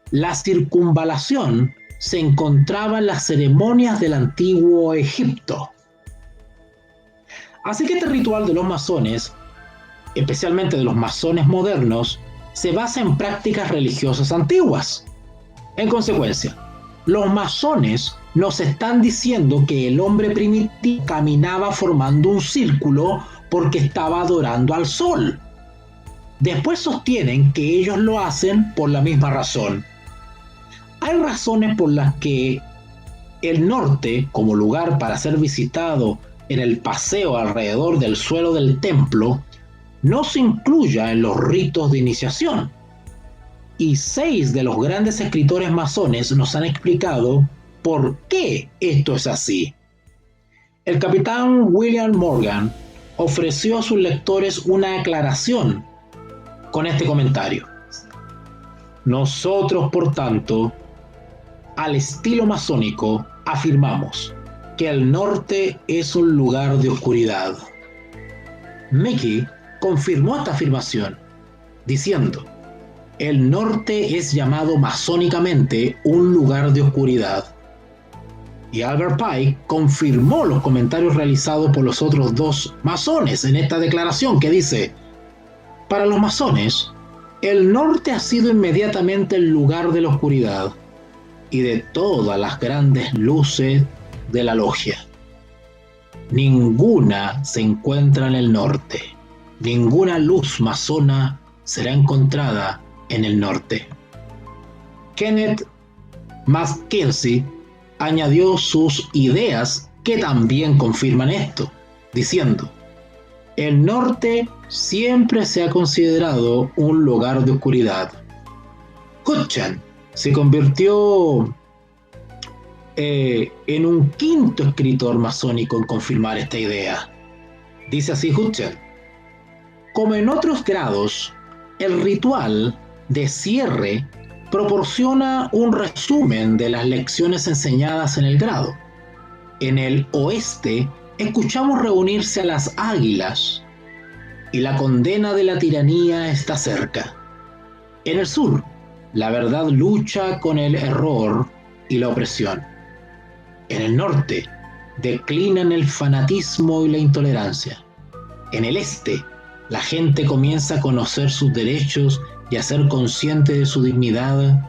la circunvalación se encontraba en las ceremonias del antiguo Egipto. Así que este ritual de los masones, especialmente de los masones modernos, se basa en prácticas religiosas antiguas. En consecuencia, los masones nos están diciendo que el hombre primitivo caminaba formando un círculo porque estaba adorando al sol. Después sostienen que ellos lo hacen por la misma razón. Hay razones por las que el norte, como lugar para ser visitado en el paseo alrededor del suelo del templo, no se incluya en los ritos de iniciación. Y 6 de los grandes escritores masones nos han explicado por qué esto es así. El capitán William Morgan ofreció a sus lectores una aclaración con este comentario: nosotros, por tanto, al estilo masónico, afirmamos que el norte es un lugar de oscuridad. Mickey confirmó esta afirmación, diciendo: el norte es llamado masónicamente un lugar de oscuridad. Y Albert Pike confirmó los comentarios realizados por los otros dos masones en esta declaración que dice: para los masones, el norte ha sido inmediatamente el lugar de la oscuridad y de todas las grandes luces de la logia. Ninguna se encuentra en el norte. Ninguna luz masona será encontrada en el norte. Kenneth McKenzie añadió sus ideas que también confirman esto, diciendo: el norte siempre se ha considerado un lugar de oscuridad. Hutchins se convirtió en un quinto escritor masónico en confirmar esta idea. Dice así Hutchins: como en otros grados, el ritual de cierre proporciona un resumen de las lecciones enseñadas en el grado. En el oeste, escuchamos reunirse a las águilas y la condena de la tiranía está cerca. En el sur, la verdad lucha con el error y la opresión. En el norte, declinan el fanatismo y la intolerancia. En el este, la gente comienza a conocer sus derechos y a ser consciente de su dignidad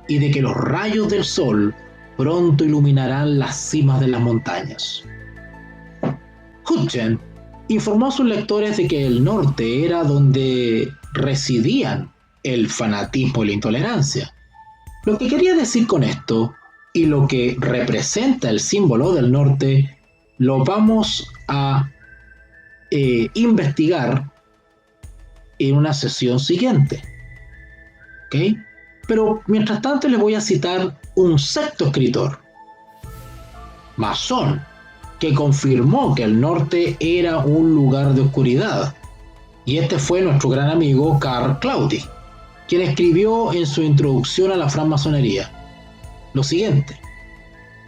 y de que los rayos del sol pronto iluminarán las cimas de las montañas. Hutchins informó a sus lectores de que el norte era donde residían el fanatismo y la intolerancia. Lo que quería decir con esto y lo que representa el símbolo del norte lo vamos a investigar en una sesión siguiente. ¿Ok? Pero mientras tanto les voy a citar un sexto escritor, masón, que confirmó que el norte era un lugar de oscuridad. Y este fue nuestro gran amigo Karl Claudy, quien escribió en su introducción a la francmasonería lo siguiente: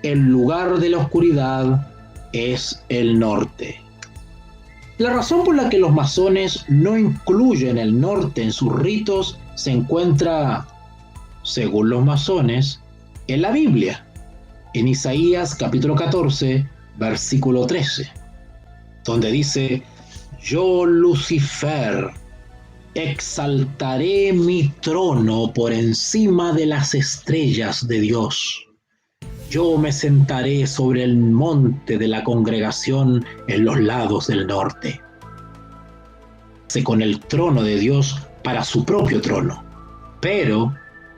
el lugar de la oscuridad es el norte. La razón por la que los masones no incluyen el norte en sus ritos se encuentra, según los masones, en la Biblia, en Isaías capítulo 14, versículo 13, donde dice: yo, Lucifer, exaltaré mi trono por encima de las estrellas de Dios. Yo me sentaré sobre el monte de la congregación en los lados del norte. Con el trono de Dios para su propio trono. Pero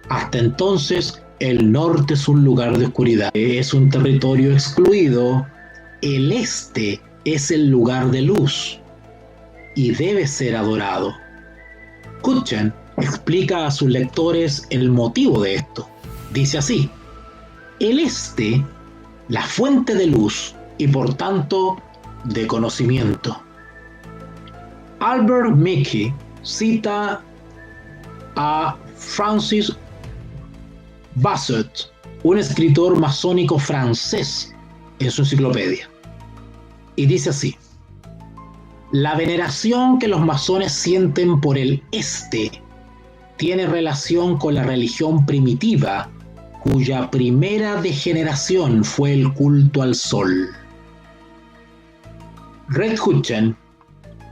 hasta entonces el norte es un lugar de oscuridad, es un territorio excluido. El este es el lugar de luz y debe ser adorado. Hutchins explica a sus lectores el motivo de esto. Dice así: el este, la fuente de luz y por tanto de conocimiento. Albert Mickey cita a Francis Bassett, un escritor masónico francés, en su enciclopedia, y dice así: la veneración que los masones sienten por el este tiene relación con la religión primitiva, cuya primera degeneración fue el culto al sol. Red Hutchins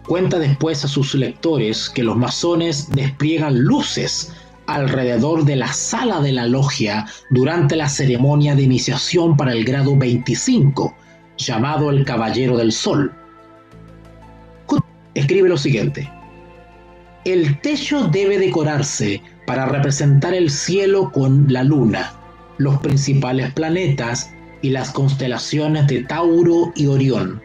cuenta después a sus lectores que los masones despliegan luces alrededor de la sala de la logia durante la ceremonia de iniciación para el grado 25, llamado el Caballero del Sol. Escribe lo siguiente: el techo debe decorarse para representar el cielo con la luna, los principales planetas y las constelaciones de Tauro y Orión.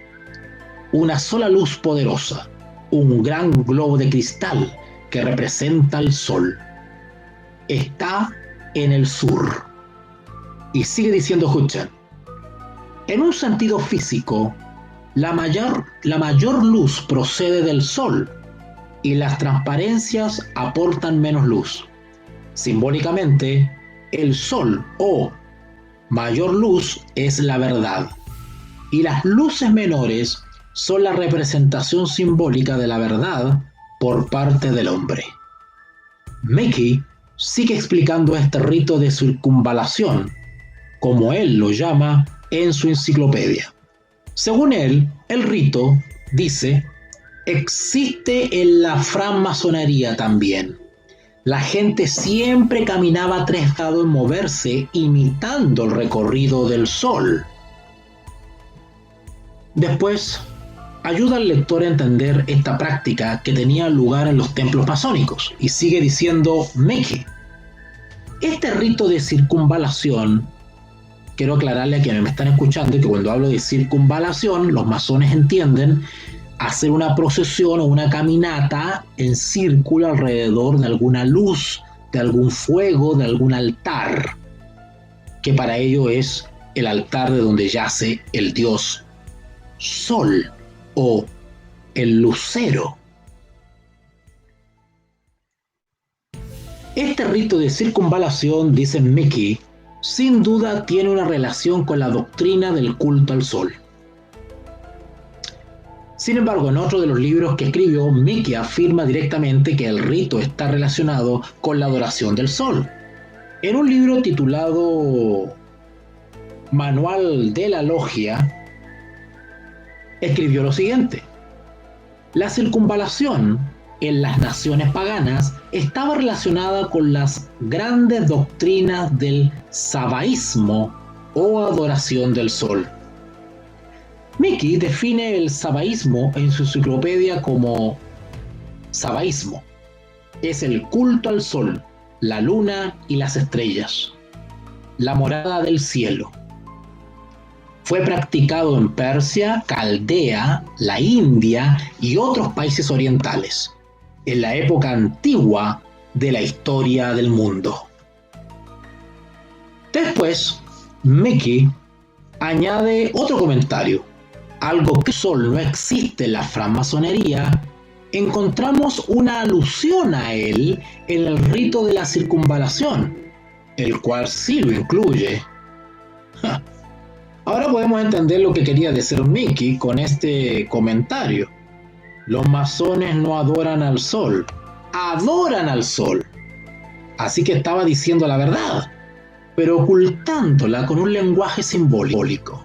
Una sola luz poderosa, un gran globo de cristal que representa el sol. Está en el sur. Y sigue diciendo Hutchins: en un sentido físico, la mayor luz procede del sol y las transparencias aportan menos luz. Simbólicamente, el sol o mayor luz es la verdad y las luces menores son la representación simbólica de la verdad por parte del hombre. Mickey sigue explicando este rito de circunvalación, como él lo llama, en su enciclopedia. Según él, el rito, dice, existe en la francmasonería también. La gente siempre caminaba 3 grados en moverse, imitando el recorrido del sol. Después, ayuda al lector a entender esta práctica que tenía lugar en los templos masónicos, y sigue diciendo Mickey. Este rito de circunvalación, quiero aclararle a quienes me están escuchando que cuando hablo de circunvalación, los masones entienden hacer una procesión o una caminata en círculo alrededor de alguna luz, de algún fuego, de algún altar, que para ello es el altar de donde yace el dios Sol o el lucero. Este rito de circunvalación, dice Mickey, sin duda tiene una relación con la doctrina del culto al sol. Sin embargo, en otro de los libros que escribió, Mickey afirma directamente que el rito está relacionado con la adoración del sol. En un libro titulado Manual de la Logia, escribió lo siguiente: la circunvalación en las naciones paganas estaba relacionada con las grandes doctrinas del sabaísmo o adoración del sol. Mickey define el sabaísmo en su enciclopedia como sabaísmo. Es el culto al sol, la luna y las estrellas, la morada del cielo. Fue practicado en Persia, Caldea, la India y otros países orientales, en la época antigua de la historia del mundo. Después, Mickey añade otro comentario. Algo que el sol no existe en la francmasonería, encontramos una alusión a él en el rito de la circunvalación, el cual sí lo incluye. Ahora podemos entender lo que quería decir Mickey con este comentario. Los masones no adoran al sol, adoran al sol. Así que estaba diciendo la verdad, pero ocultándola con un lenguaje simbólico.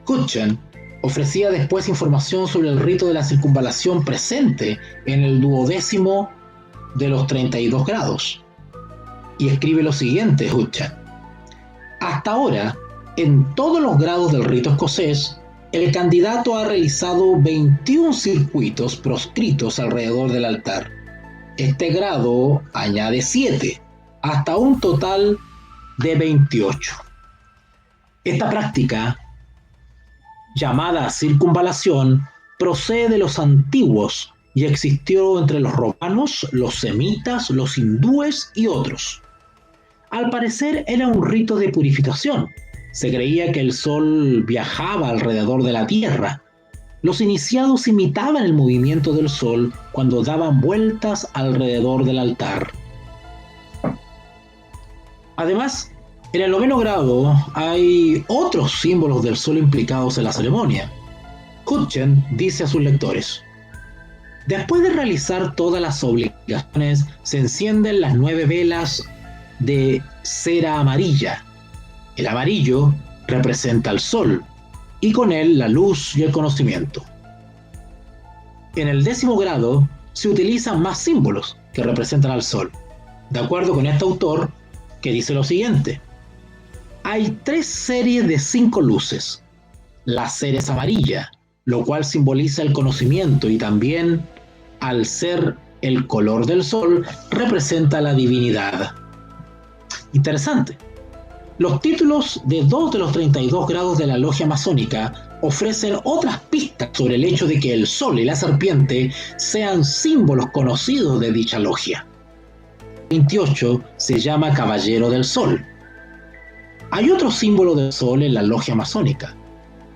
Kutchen ofrecía después información sobre el rito de la circunvalación presente en el 12º de los 32 grados. Y escribe lo siguiente, Kutchen. Hasta ahora, en todos los grados del rito escocés, el candidato ha realizado 21 circuitos proscritos alrededor del altar. Este grado añade 7, hasta un total de 28. Esta práctica, llamada circunvalación, procede de los antiguos y existió entre los romanos, los semitas, los hindúes y otros. Al parecer era un rito de purificación. Se creía que el sol viajaba alrededor de la tierra. Los iniciados imitaban el movimiento del sol cuando daban vueltas alrededor del altar. Además, en el 9º grado hay otros símbolos del sol implicados en la ceremonia. Kutchen dice a sus lectores: después de realizar todas las obligaciones, se encienden las 9 velas de cera amarilla. El amarillo representa al sol y con él la luz y el conocimiento. En el 10º grado se utilizan más símbolos que representan al sol, de acuerdo con este autor, que dice lo siguiente: hay 3 series de 5 luces. La serie es amarilla, lo cual simboliza el conocimiento y también, al ser el color del sol, representa la divinidad. Interesante. Los títulos de 2 de los 32 grados de la logia masónica ofrecen otras pistas sobre el hecho de que el sol y la serpiente sean símbolos conocidos de dicha logia. 28 se llama Caballero del Sol. Hay otro símbolo del sol en la logia masónica,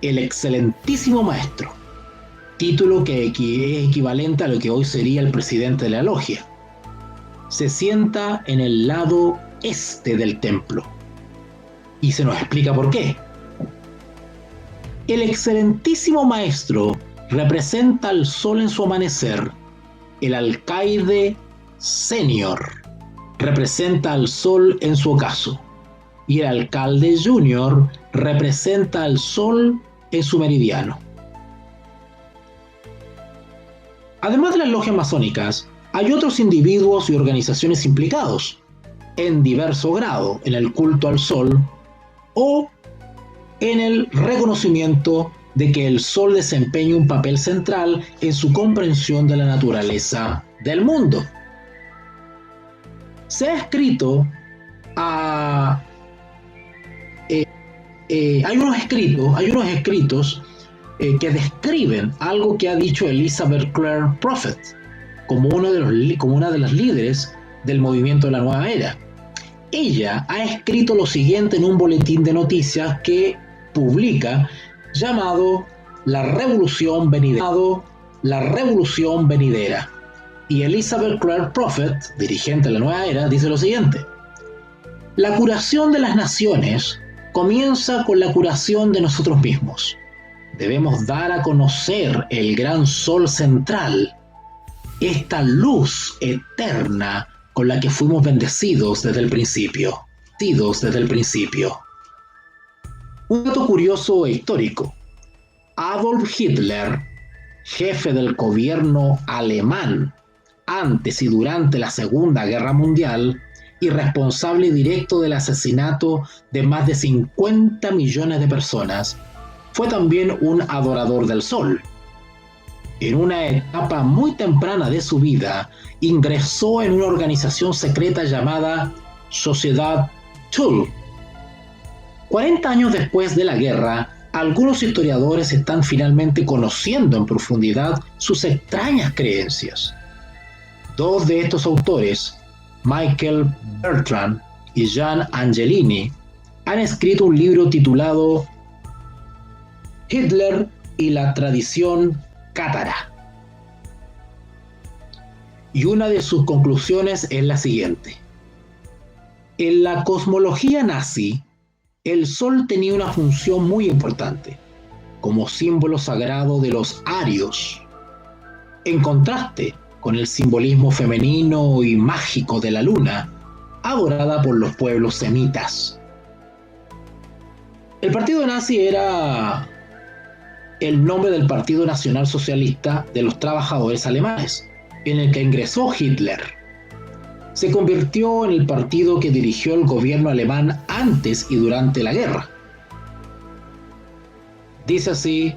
el Excelentísimo Maestro, título que es equivalente a lo que hoy sería el presidente de la logia. Se sienta en el lado este del templo. Y se nos explica por qué. El Excelentísimo Maestro representa al sol en su amanecer. El alcaide senior representa al sol en su ocaso. y el alcalde junior representa al sol en su meridiano. Además de las logias masónicas, hay otros individuos y organizaciones implicados, en diverso grado, en el culto al sol o en el reconocimiento de que el sol desempeña un papel central en su comprensión de la naturaleza del mundo. Se ha escrito hay unos escritos que describen algo que ha dicho Elizabeth Clare Prophet como una de las líderes del movimiento de la nueva era. Ella ha escrito lo siguiente en un boletín de noticias que publica llamado La Revolución Venidera. Y Elizabeth Clare Prophet, dirigente de la nueva era, dice lo siguiente: la curación de las naciones comienza con la curación de nosotros mismos. Debemos dar a conocer el gran sol central, esta luz eterna con la que fuimos bendecidos desde el principio. Un dato curioso e histórico: Adolf Hitler, jefe del gobierno alemán antes y durante la Segunda Guerra Mundial y responsable directo del asesinato de más de 50 millones de personas, fue también un adorador del sol. En una etapa muy temprana de su vida, ingresó en una organización secreta llamada Sociedad Thule. 40 años después de la guerra, algunos historiadores están finalmente conociendo en profundidad sus extrañas creencias. Dos de estos autores, Michael Bertrand y Jean Angelini, han escrito un libro titulado Hitler y la tradición cátara. Y una de sus conclusiones es la siguiente: en la cosmología nazi, el sol tenía una función muy importante, como símbolo sagrado de los arios, en contraste con el simbolismo femenino y mágico de la luna, adorada por los pueblos semitas. El partido nazi era el nombre del Partido Nacional Socialista de los Trabajadores Alemanes, en el que ingresó Hitler. Se convirtió en el partido que dirigió el gobierno alemán antes y durante la guerra. Dice así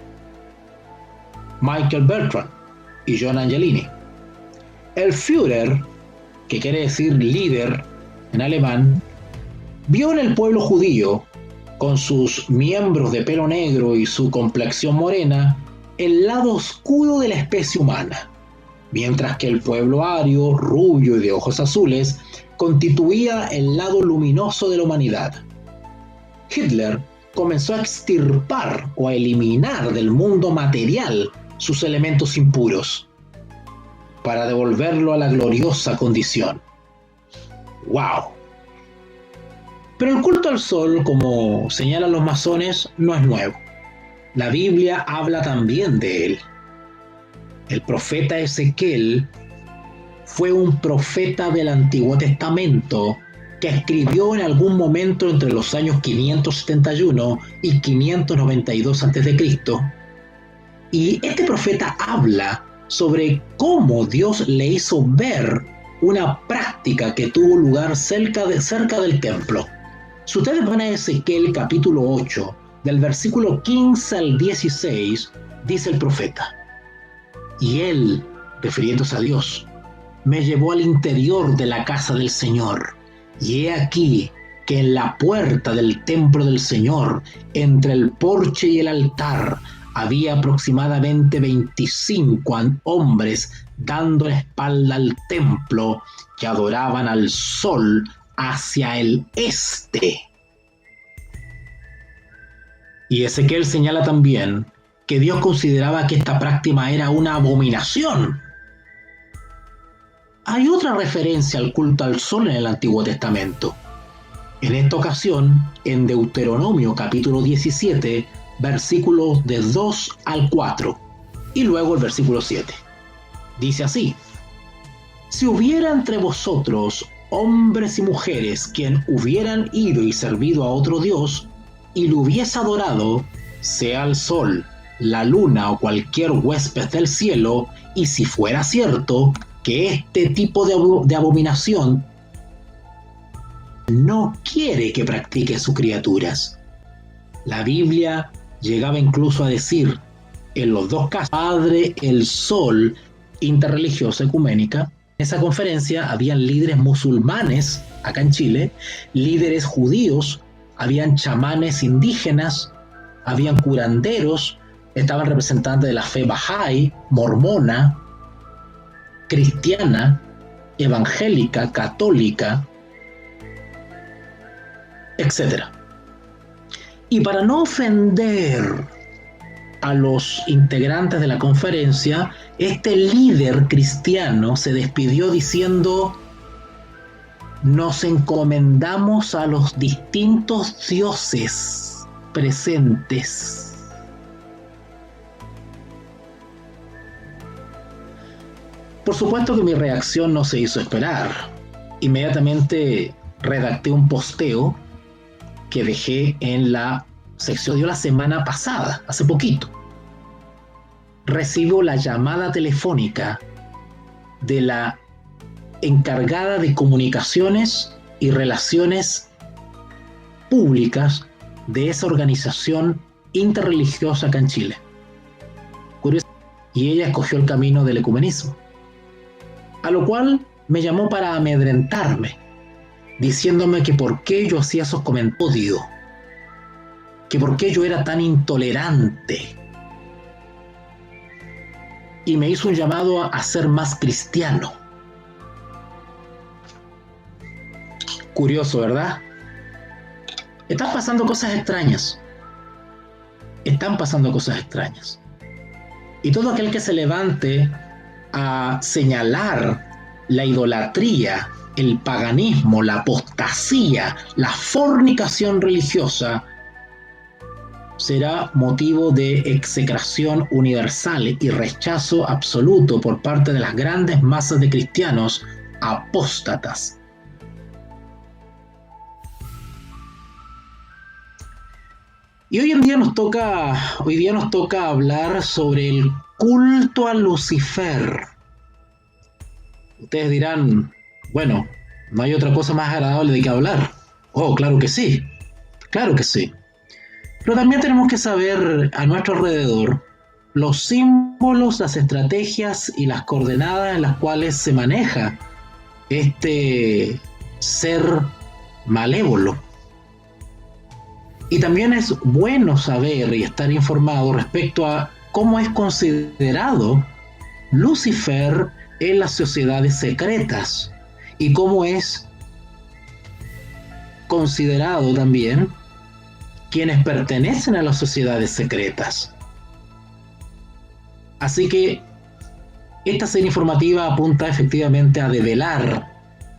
Michael Bertrand y John Angelini: el Führer, que quiere decir líder en alemán, vio en el pueblo judío, con sus miembros de pelo negro y su complexión morena, el lado oscuro de la especie humana, mientras que el pueblo ario, rubio y de ojos azules, constituía el lado luminoso de la humanidad. Hitler comenzó a extirpar o a eliminar del mundo material sus elementos impuros, para devolverlo a la gloriosa condición. ¡Wow! Pero el culto al sol, como señalan los masones, no es nuevo. La Biblia habla también de él. El profeta Ezequiel fue un profeta del Antiguo Testamento que escribió en algún momento entre los años 571 y 592 a.C. Y este profeta habla sobre cómo Dios le hizo ver una práctica que tuvo lugar cerca del templo. Si ustedes van a Ezequiel capítulo 8, del versículo 15 al 16, dice el profeta: y él, refiriéndose a Dios, me llevó al interior de la casa del Señor, y he aquí que en la puerta del templo del Señor, entre el porche y el altar, había aproximadamente 25 hombres dando la espalda al templo, que adoraban al sol hacia el este. Y Ezequiel señala también que Dios consideraba que esta práctica era una abominación. Hay otra referencia al culto al sol en el Antiguo Testamento. En esta ocasión, en Deuteronomio capítulo 17, versículos de 2 al 4, y luego el versículo 7. Dice así: si hubiera entre vosotros hombres y mujeres quien hubieran ido y servido a otro dios y lo hubiese adorado, sea el sol, la luna o cualquier huésped del cielo, y si fuera cierto que este tipo de abominación no quiere que practique sus criaturas. La Biblia llegaba incluso a decir, en los dos casos, Padre, el Sol, interreligiosa ecuménica. En esa conferencia habían líderes musulmanes, acá en Chile, líderes judíos, habían chamanes indígenas, habían curanderos, estaban representantes de la fe Bahá'í, mormona, cristiana, evangélica, católica, etc. Y para no ofender a los integrantes de la conferencia, este líder cristiano se despidió diciendo: nos encomendamos a los distintos dioses presentes. Por supuesto que mi reacción no se hizo esperar. Inmediatamente redacté un posteo que dejé en la sección de la semana pasada, hace poquito. Recibo la llamada telefónica de la encargada de comunicaciones y relaciones públicas de esa organización interreligiosa acá en Chile. Curioso. Y ella escogió el camino del ecumenismo. A lo cual me llamó para amedrentarme, diciéndome que por qué yo hacía esos comentarios, que por qué yo era tan intolerante. Y me hizo un llamado a ser más cristiano. Curioso, ¿verdad? Están pasando cosas extrañas. Están pasando cosas extrañas. Y todo aquel que se levante a señalar la idolatría, el paganismo, la apostasía, la fornicación religiosa, será motivo de execración universal y rechazo absoluto por parte de las grandes masas de cristianos apóstatas. Y hoy día nos toca hablar sobre el culto a Lucifer. Ustedes dirán, bueno, ¿no hay otra cosa más agradable de que hablar? Oh, claro que sí, claro que sí. Pero también tenemos que saber a nuestro alrededor los símbolos, las estrategias y las coordenadas en las cuales se maneja este ser malévolo. Y también es bueno saber y estar informado respecto a cómo es considerado Lucifer en las sociedades secretas y cómo es considerado también quienes pertenecen a las sociedades secretas. Así que esta serie informativa apunta efectivamente a develar,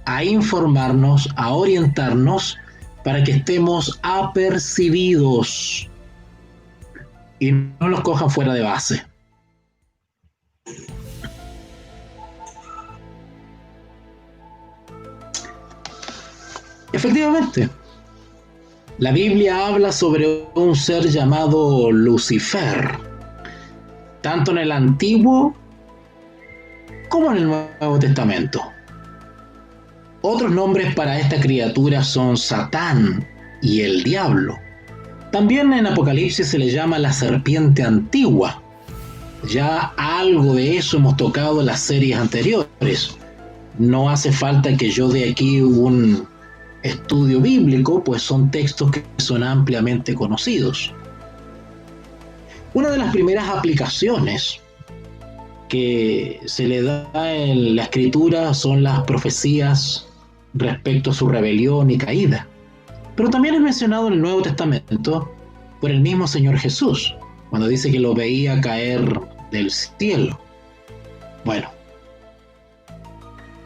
a informarnos, a orientarnos para que estemos apercibidos y no los cojan fuera de base. Efectivamente, la Biblia habla sobre un ser llamado Lucifer, tanto en el Antiguo como en el Nuevo Testamento. Otros nombres para esta criatura son Satán y el Diablo. También en Apocalipsis se le llama la serpiente antigua. Ya algo de eso hemos tocado en las series anteriores. No hace falta que yo dé aquí un estudio bíblico, pues son textos que son ampliamente conocidos. Una de las primeras aplicaciones que se le da en la escritura son las profecías respecto a su rebelión y caída. Pero también es mencionado en el Nuevo Testamento por el mismo Señor Jesús, cuando dice que lo veía caer del cielo. Bueno,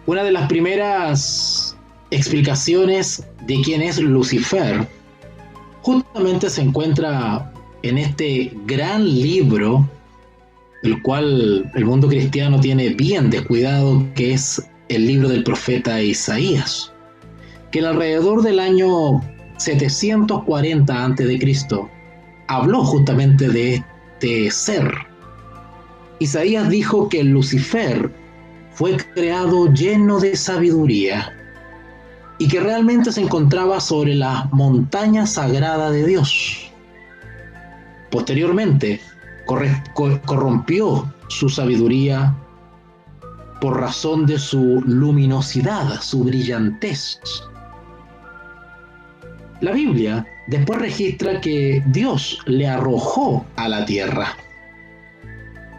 una de las primeras explicaciones de quién es Lucifer justamente se encuentra en este gran libro, el cual el mundo cristiano tiene bien descuidado, que es el libro del profeta Isaías. que alrededor del año 740 a.C. habló justamente de este ser. Isaías dijo que Lucifer fue creado lleno de sabiduría y que realmente se encontraba sobre la montaña sagrada de Dios. Posteriormente, corrompió su sabiduría por razón de su luminosidad, su brillantez. La Biblia después registra que Dios le arrojó a la tierra.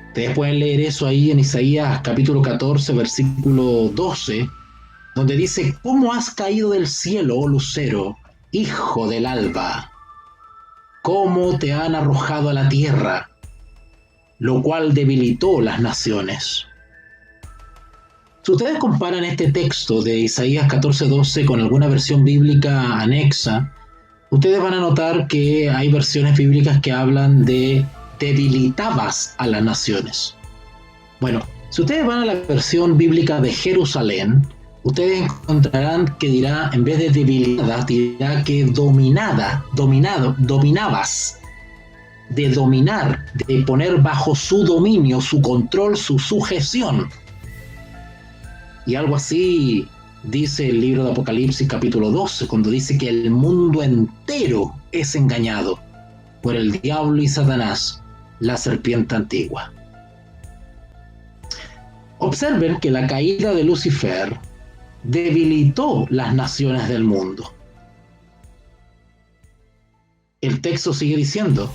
Ustedes pueden leer eso ahí en Isaías capítulo 14, versículo 12, donde dice: ¿Cómo has caído del cielo, oh lucero, hijo del alba? ¿Cómo te han arrojado a la tierra? Lo cual debilitó las naciones. Si ustedes comparan este texto de Isaías 14:12 con alguna versión bíblica anexa, ustedes van a notar que hay versiones bíblicas que hablan de debilitabas a las naciones. Bueno, si ustedes van a la versión bíblica de Jerusalén, ustedes encontrarán que dirá, en vez de debilitadas, dirá que dominabas, de dominar, de poner bajo su dominio, su control, su sujeción. Y algo así dice el libro de Apocalipsis capítulo 12, cuando dice que el mundo entero es engañado por el diablo y Satanás, la serpiente antigua. Observen que la caída de Lucifer debilitó las naciones del mundo. El texto sigue diciendo: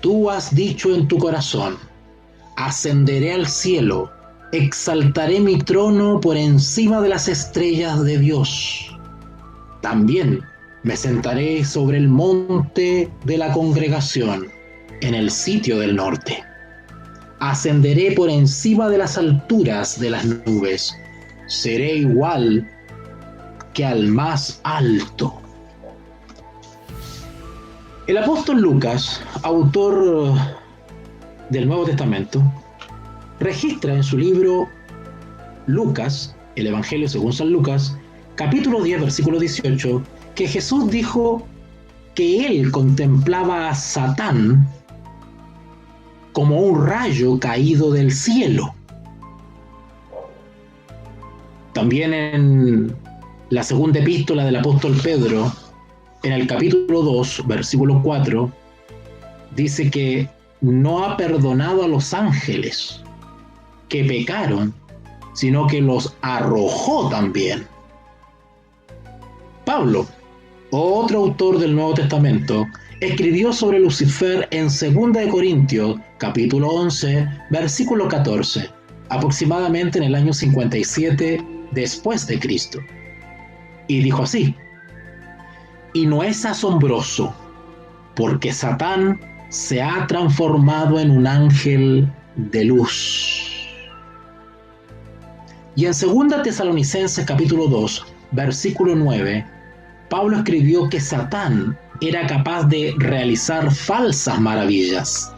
tú has dicho en tu corazón, ascenderé al cielo, exaltaré mi trono por encima de las estrellas de Dios. También me sentaré sobre el monte de la congregación, en el sitio del norte. Ascenderé por encima de las alturas de las nubes. Seré igual que al más alto. El apóstol Lucas, autor del Nuevo Testamento, registra en su libro Lucas, el Evangelio según San Lucas, capítulo 10, versículo 18, que Jesús dijo que él contemplaba a Satán como un rayo caído del cielo. También en la segunda epístola del apóstol Pedro, en el capítulo 2, versículo 4, dice que no ha perdonado a los ángeles que pecaron, sino que los arrojó también. Pablo, otro autor del Nuevo Testamento, escribió sobre Lucifer en 2 de Corintios, capítulo 11, versículo 14, aproximadamente en el año 57 después de Cristo. Y dijo así: y no es asombroso, porque Satán se ha transformado en un ángel de luz. Y en 2 Tesalonicenses capítulo 2, versículo 9, Pablo escribió que Satán era capaz de realizar falsas maravillas.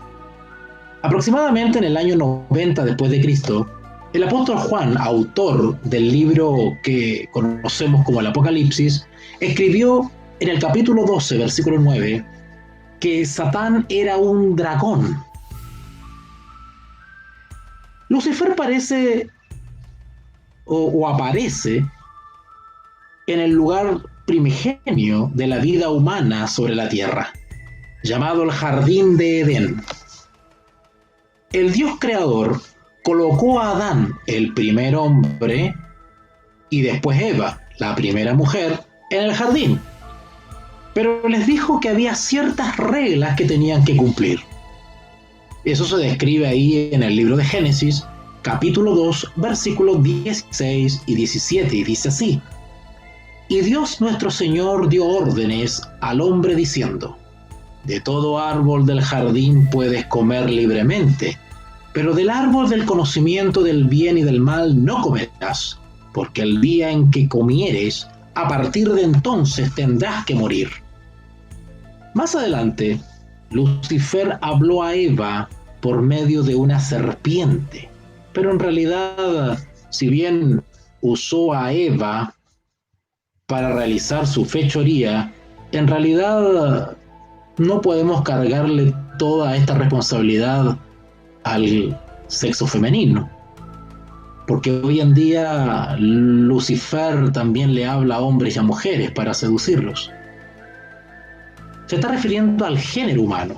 Aproximadamente en el año 90 después de Cristo, el apóstol Juan, autor del libro que conocemos como el Apocalipsis, escribió en el capítulo 12, versículo 9, que Satán era un dragón. Lucifer parece o aparece en el lugar primigenio de la vida humana sobre la tierra, llamado el Jardín de Edén. El Dios creador colocó a Adán, el primer hombre, y después Eva, la primera mujer, en el jardín. Pero les dijo que había ciertas reglas que tenían que cumplir. Eso se describe ahí en el libro de Génesis, capítulo 2, versículos 16 y 17, y dice así: y Dios nuestro Señor dio órdenes al hombre diciendo: de todo árbol del jardín puedes comer libremente, pero del árbol del conocimiento del bien y del mal no comerás, porque el día en que comieres, a partir de entonces tendrás que morir. Más adelante, Lucifer habló a Eva por medio de una serpiente, pero en realidad, si bien usó a Eva para realizar su fechoría, en realidad no podemos cargarle toda esta responsabilidad al sexo femenino. Porque hoy en día Lucifer también le habla a hombres y a mujeres para seducirlos. Se está refiriendo al género humano.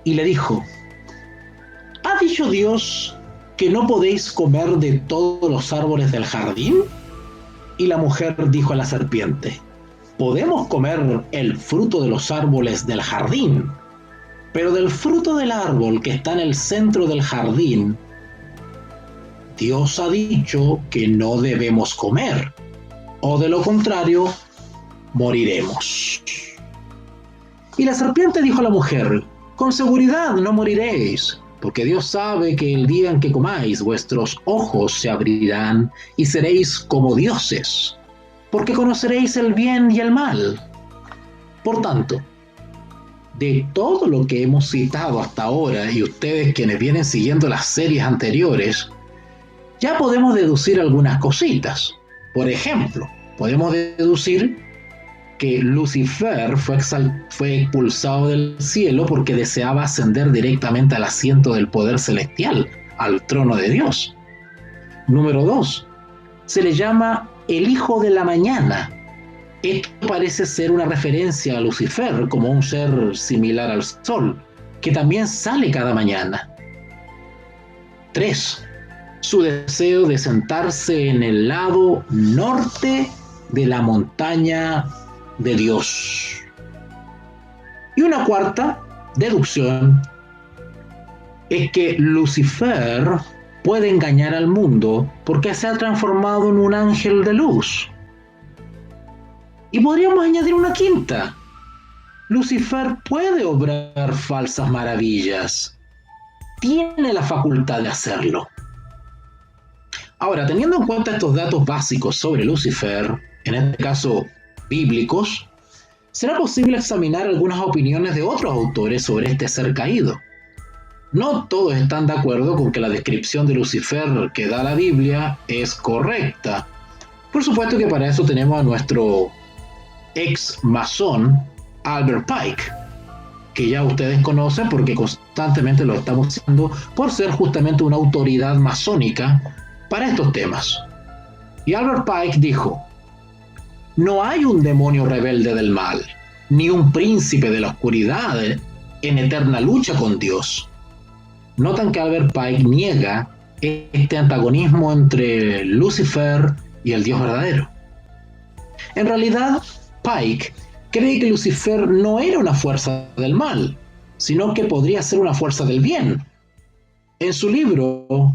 Y le dijo: ¿ha dicho Dios que no podéis comer de todos los árboles del jardín? Y la mujer dijo a la serpiente: podemos comer el fruto de los árboles del jardín, pero del fruto del árbol que está en el centro del jardín, Dios ha dicho que no debemos comer, o de lo contrario, moriremos. Y la serpiente dijo a la mujer: con seguridad no moriréis, porque Dios sabe que el día en que comáis, vuestros ojos se abrirán y seréis como dioses, porque conoceréis el bien y el mal. Por tanto, de todo lo que hemos citado hasta ahora, y ustedes quienes vienen siguiendo las series anteriores, ya podemos deducir algunas cositas. Por ejemplo, podemos deducir que Lucifer fue expulsado del cielo porque deseaba ascender directamente al asiento del poder celestial, al trono de Dios. Número 2. Se le llama el hijo de la mañana. Esto parece ser una referencia a Lucifer como un ser similar al sol, que también sale cada mañana. 3. Su deseo de sentarse en el lado norte de la montaña de Dios. Y una cuarta deducción es que Lucifer puede engañar al mundo porque se ha transformado en un ángel de luz. Y podríamos añadir una quinta: Lucifer puede obrar falsas maravillas. Tiene la facultad de hacerlo. Ahora, teniendo en cuenta estos datos básicos sobre Lucifer, en este caso bíblicos, será posible examinar algunas opiniones de otros autores sobre este ser caído. No todos están de acuerdo con que la descripción de Lucifer que da la Biblia es correcta. Por supuesto que para eso tenemos a nuestro ex masón Albert Pike, que ya ustedes conocen porque constantemente lo estamos citando por ser justamente una autoridad masónica para estos temas. Y Albert Pike dijo: no hay un demonio rebelde del mal, ni un príncipe de la oscuridad en eterna lucha con Dios. Notan que Albert Pike niega este antagonismo entre Lucifer y el Dios verdadero. En realidad, Pike cree que Lucifer no era una fuerza del mal, sino que podría ser una fuerza del bien. En su libro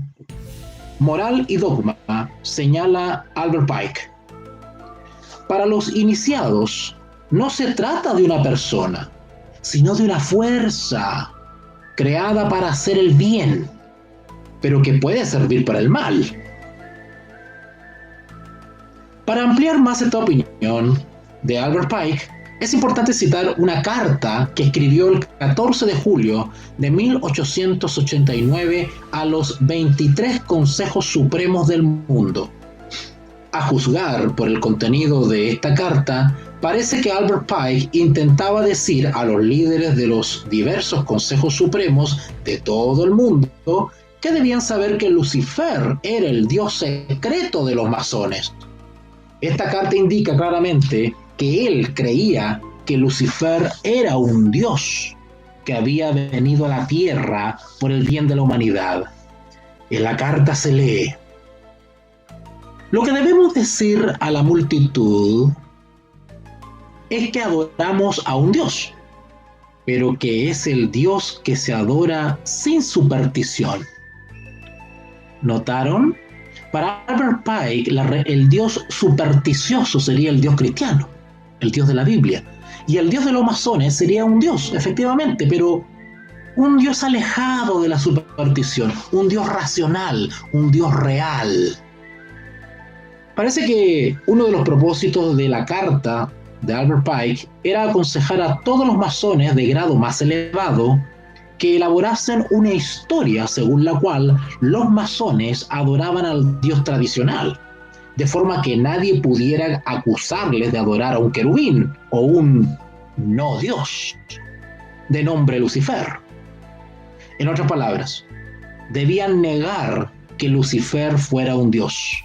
Moral y Dogma señala Albert Pike: para los iniciados no se trata de una persona, sino de una fuerza creada para hacer el bien, pero que puede servir para el mal. Para ampliar más esta opinión de Albert Pike, es importante citar una carta que escribió el 14 de julio de 1889 a los 23 consejos supremos del mundo. A juzgar por el contenido de esta carta, parece que Albert Pike intentaba decir a los líderes de los diversos consejos supremos de todo el mundo que debían saber que Lucifer era el dios secreto de los masones. Esta carta indica claramente que él creía que Lucifer era un dios que había venido a la tierra por el bien de la humanidad. En la carta se lee: lo que debemos decir a la multitud es que adoramos a un Dios, pero que es el Dios que se adora sin superstición. ¿Notaron? Para Albert Pike, el Dios supersticioso sería el Dios cristiano, el Dios de la Biblia. Y el Dios de los masones sería un Dios, efectivamente, pero un Dios alejado de la superstición, un Dios racional, un Dios real. Parece que uno de los propósitos de la carta de Albert Pike era aconsejar a todos los masones de grado más elevado que elaborasen una historia según la cual los masones adoraban al Dios tradicional, de forma que nadie pudiera acusarles de adorar a un querubín o un no Dios de nombre Lucifer. En otras palabras, debían negar que Lucifer fuera un dios,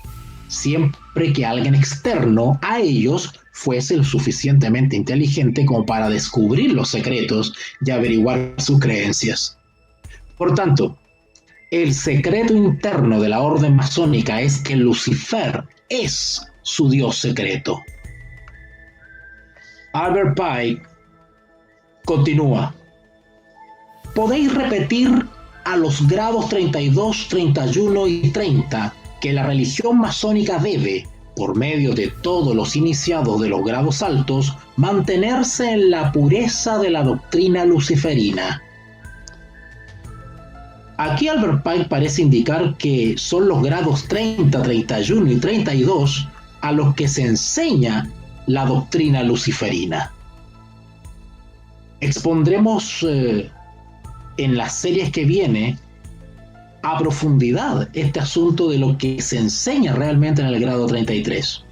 siempre que alguien externo a ellos fuese lo suficientemente inteligente como para descubrir los secretos y averiguar sus creencias. Por tanto, el secreto interno de la orden masónica es que Lucifer es su dios secreto. Albert Pike continúa. Podéis repetir a los grados 32, 31 y 30 que la religión masónica debe, por medio de todos los iniciados de los grados altos, mantenerse en la pureza de la doctrina luciferina. Aquí Albert Pike parece indicar que son los grados 30, 31 y 32 a los que se enseña la doctrina luciferina. Expondremos en las series que viene a profundidad este asunto de lo que se enseña realmente en el grado 33.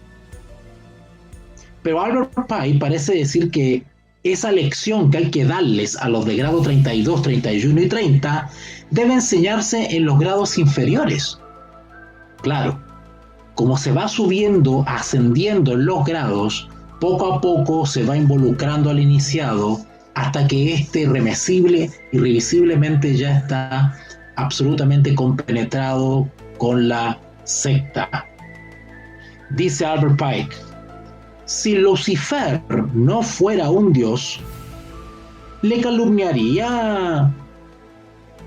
Pero Albert Pike parece decir que esa lección que hay que darles a los de grado 32, 31 y 30 debe enseñarse en los grados inferiores. Claro, como se va subiendo, ascendiendo en los grados, poco a poco se va involucrando al iniciado hasta que éste irrevisiblemente ya está absolutamente compenetrado con la secta. Dice Albert Pike, si Lucifer no fuera un dios, ¿le calumniaría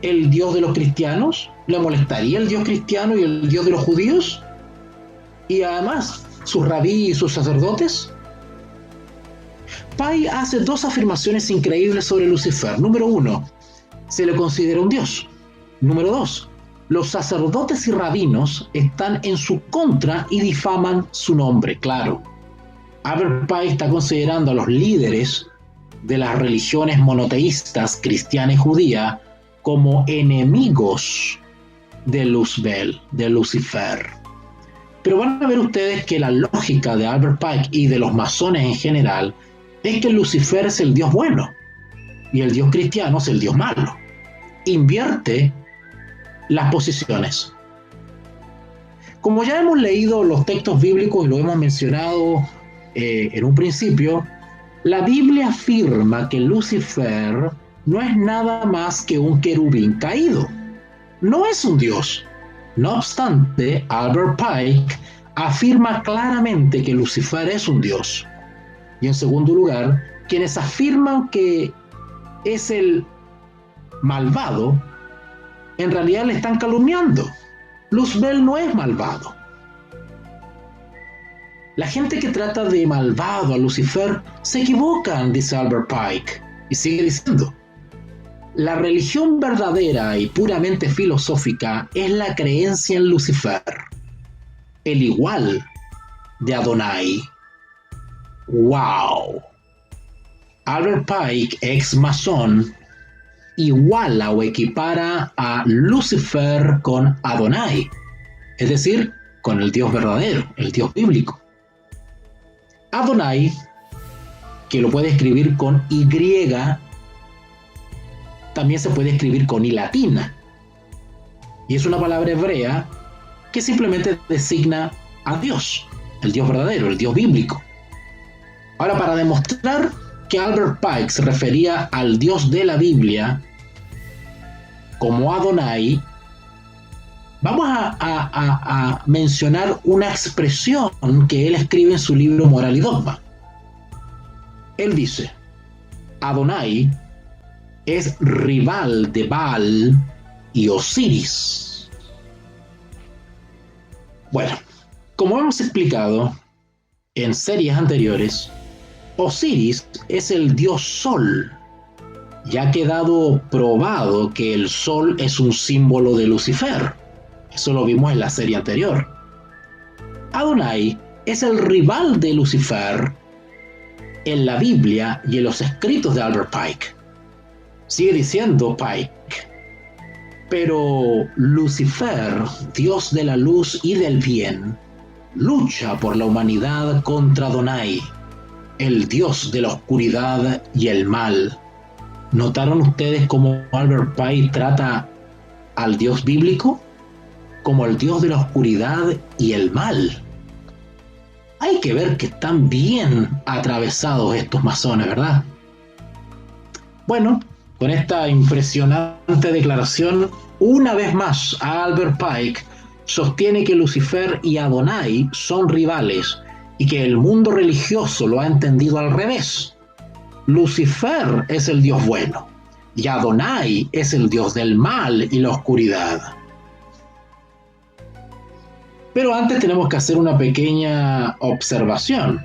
el Dios de los cristianos? ¿Le molestaría el Dios cristiano y el Dios de los judíos? Y además, sus rabí y sus sacerdotes. Pike hace dos afirmaciones increíbles sobre Lucifer. Número 1, se le considera un dios. Número 2, los sacerdotes y rabinos están en su contra y difaman su nombre, claro. Albert Pike está considerando a los líderes de las religiones monoteístas cristiana y judía como enemigos de Luzbel, de Lucifer. Pero van a ver ustedes que la lógica de Albert Pike y de los masones en general es que Lucifer es el dios bueno y el dios cristiano es el dios malo. Invierte las posiciones. Como ya hemos leído los textos bíblicos y lo hemos mencionado en un principio, la Biblia afirma que Lucifer no es nada más que un querubín caído. No es un dios. No obstante, Albert Pike afirma claramente que Lucifer es un dios. Y en segundo lugar, quienes afirman que es el malvado, en realidad le están calumniando. Luzbel no es malvado. La gente que trata de malvado a Lucifer se equivocan, dice Albert Pike, y sigue diciendo, la religión verdadera y puramente filosófica es la creencia en Lucifer, el igual de Adonai. ¡Wow! Albert Pike, ex masón, iguala o equipara a Lucifer con Adonai, es decir, con el Dios verdadero, el Dios bíblico. Adonai, que lo puede escribir con Y, también se puede escribir con I latina. Y es una palabra hebrea que simplemente designa a Dios, el Dios verdadero, el Dios bíblico. Ahora, para demostrar que Albert Pike se refería al Dios de la Biblia como Adonai, vamos a mencionar una expresión que él escribe en su libro Moral y Dogma. Él dice, Adonai es rival de Baal y Osiris. Bueno, como hemos explicado en series anteriores, Osiris es el dios Sol. Ya ha quedado probado que el Sol es un símbolo de Lucifer. Eso lo vimos en la serie anterior. Adonai es el rival de Lucifer en la Biblia y en los escritos de Albert Pike. Sigue diciendo Pike, pero Lucifer, Dios de la luz y del bien, lucha por la humanidad contra Adonai, el dios de la oscuridad y el mal. ¿Notaron ustedes cómo Albert Pike trata al dios bíblico como el dios de la oscuridad y el mal? Hay que ver que están bien atravesados estos masones, ¿verdad? Bueno, con esta impresionante declaración, una vez más Albert Pike sostiene que Lucifer y Adonai son rivales y que el mundo religioso lo ha entendido al revés. Lucifer es el dios bueno y Adonai es el dios del mal y la oscuridad. Pero antes tenemos que hacer una pequeña observación,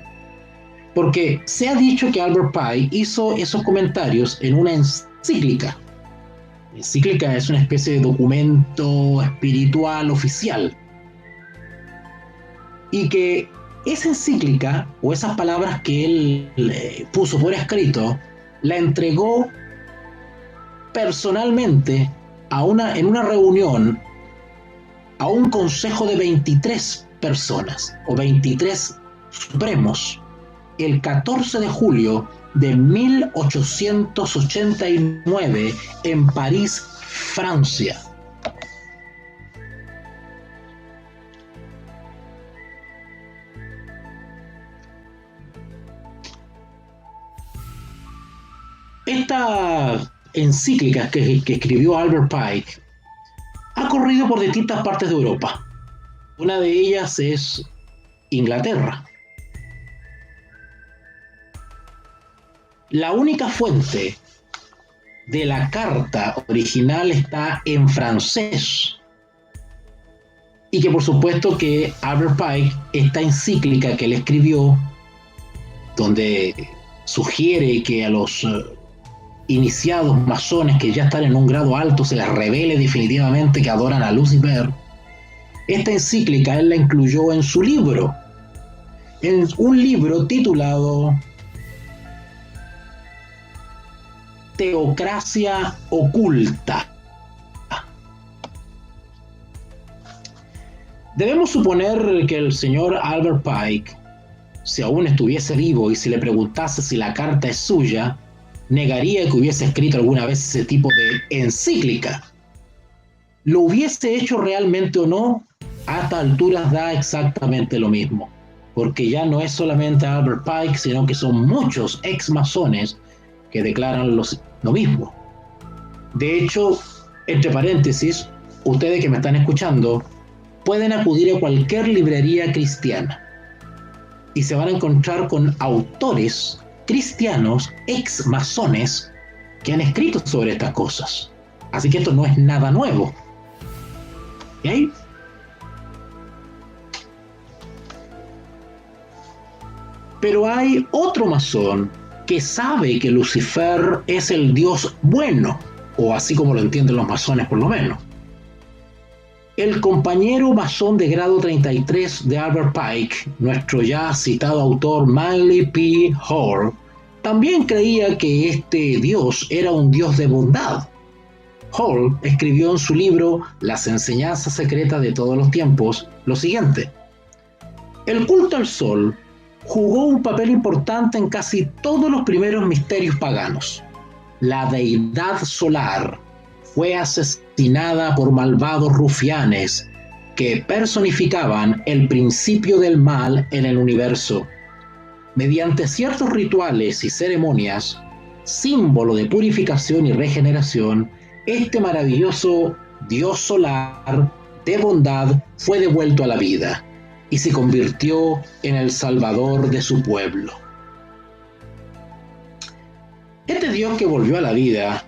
porque se ha dicho que Albert Pike hizo esos comentarios en una encíclica. La encíclica es una especie de documento espiritual oficial, y que esa encíclica o esas palabras que él puso por escrito la entregó personalmente en una reunión a un consejo de 23 personas o 23 supremos el 14 de julio de 1889 en París, Francia. Esta encíclica que escribió Albert Pike ha corrido por distintas partes de Europa. Una de ellas es Inglaterra. La única fuente de la carta original está en francés. Y que por supuesto que Albert Pike, esta encíclica que él escribió, donde sugiere que a los iniciados masones que ya están en un grado alto se les revele definitivamente que adoran a Lucifer, esta encíclica él la incluyó en su libro, en un libro titulado Teocracia Oculta. Debemos suponer que el señor Albert Pike, si aún estuviese vivo y si le preguntase si la carta es suya, negaría que hubiese escrito alguna vez ese tipo de encíclica. ¿Lo hubiese hecho realmente o no? A estas alturas da exactamente lo mismo, porque ya no es solamente Albert Pike, sino que son muchos ex-masones que declaran lo mismo. De hecho, entre paréntesis, ustedes que me están escuchando, pueden acudir a cualquier librería cristiana y se van a encontrar con autores cristianos, ex-masones, que han escrito sobre estas cosas. Así que esto no es nada nuevo. ¿Okay? Pero hay otro masón que sabe que Lucifer es el dios bueno, o así como lo entienden los masones por lo menos. El compañero masón de grado 33 de Albert Pike, nuestro ya citado autor Manly P. Hall, también creía que este dios era un dios de bondad. Hall escribió en su libro Las enseñanzas secretas de todos los tiempos lo siguiente: el culto al sol jugó un papel importante en casi todos los primeros misterios paganos. La deidad solar fue asesinada por malvados rufianes que personificaban el principio del mal en el universo. Mediante ciertos rituales y ceremonias, símbolo de purificación y regeneración, este maravilloso dios solar de bondad fue devuelto a la vida y se convirtió en el salvador de su pueblo. Este dios que volvió a la vida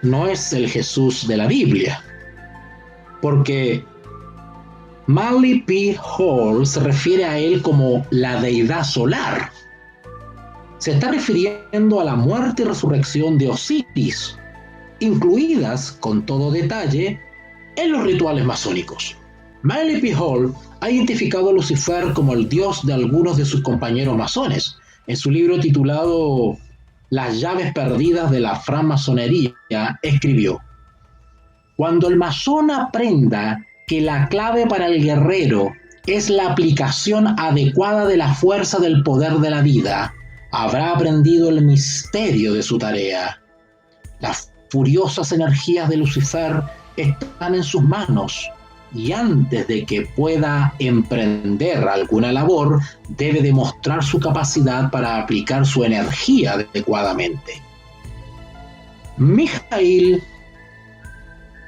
no es el Jesús de la Biblia, porque Manly P. Hall se refiere a él como la deidad solar. Se está refiriendo a la muerte y resurrección de Osiris, incluidas con todo detalle en los rituales masónicos. Manly P. Hall ha identificado a Lucifer como el dios de algunos de sus compañeros masones. En su libro titulado Las llaves perdidas de la francmasonería, escribió: cuando el masón aprenda que la clave para el guerrero es la aplicación adecuada de la fuerza del poder de la vida, habrá aprendido el misterio de su tarea. Las furiosas energías de Lucifer están en sus manos, y antes de que pueda emprender alguna labor, debe demostrar su capacidad para aplicar su energía adecuadamente. Mikhail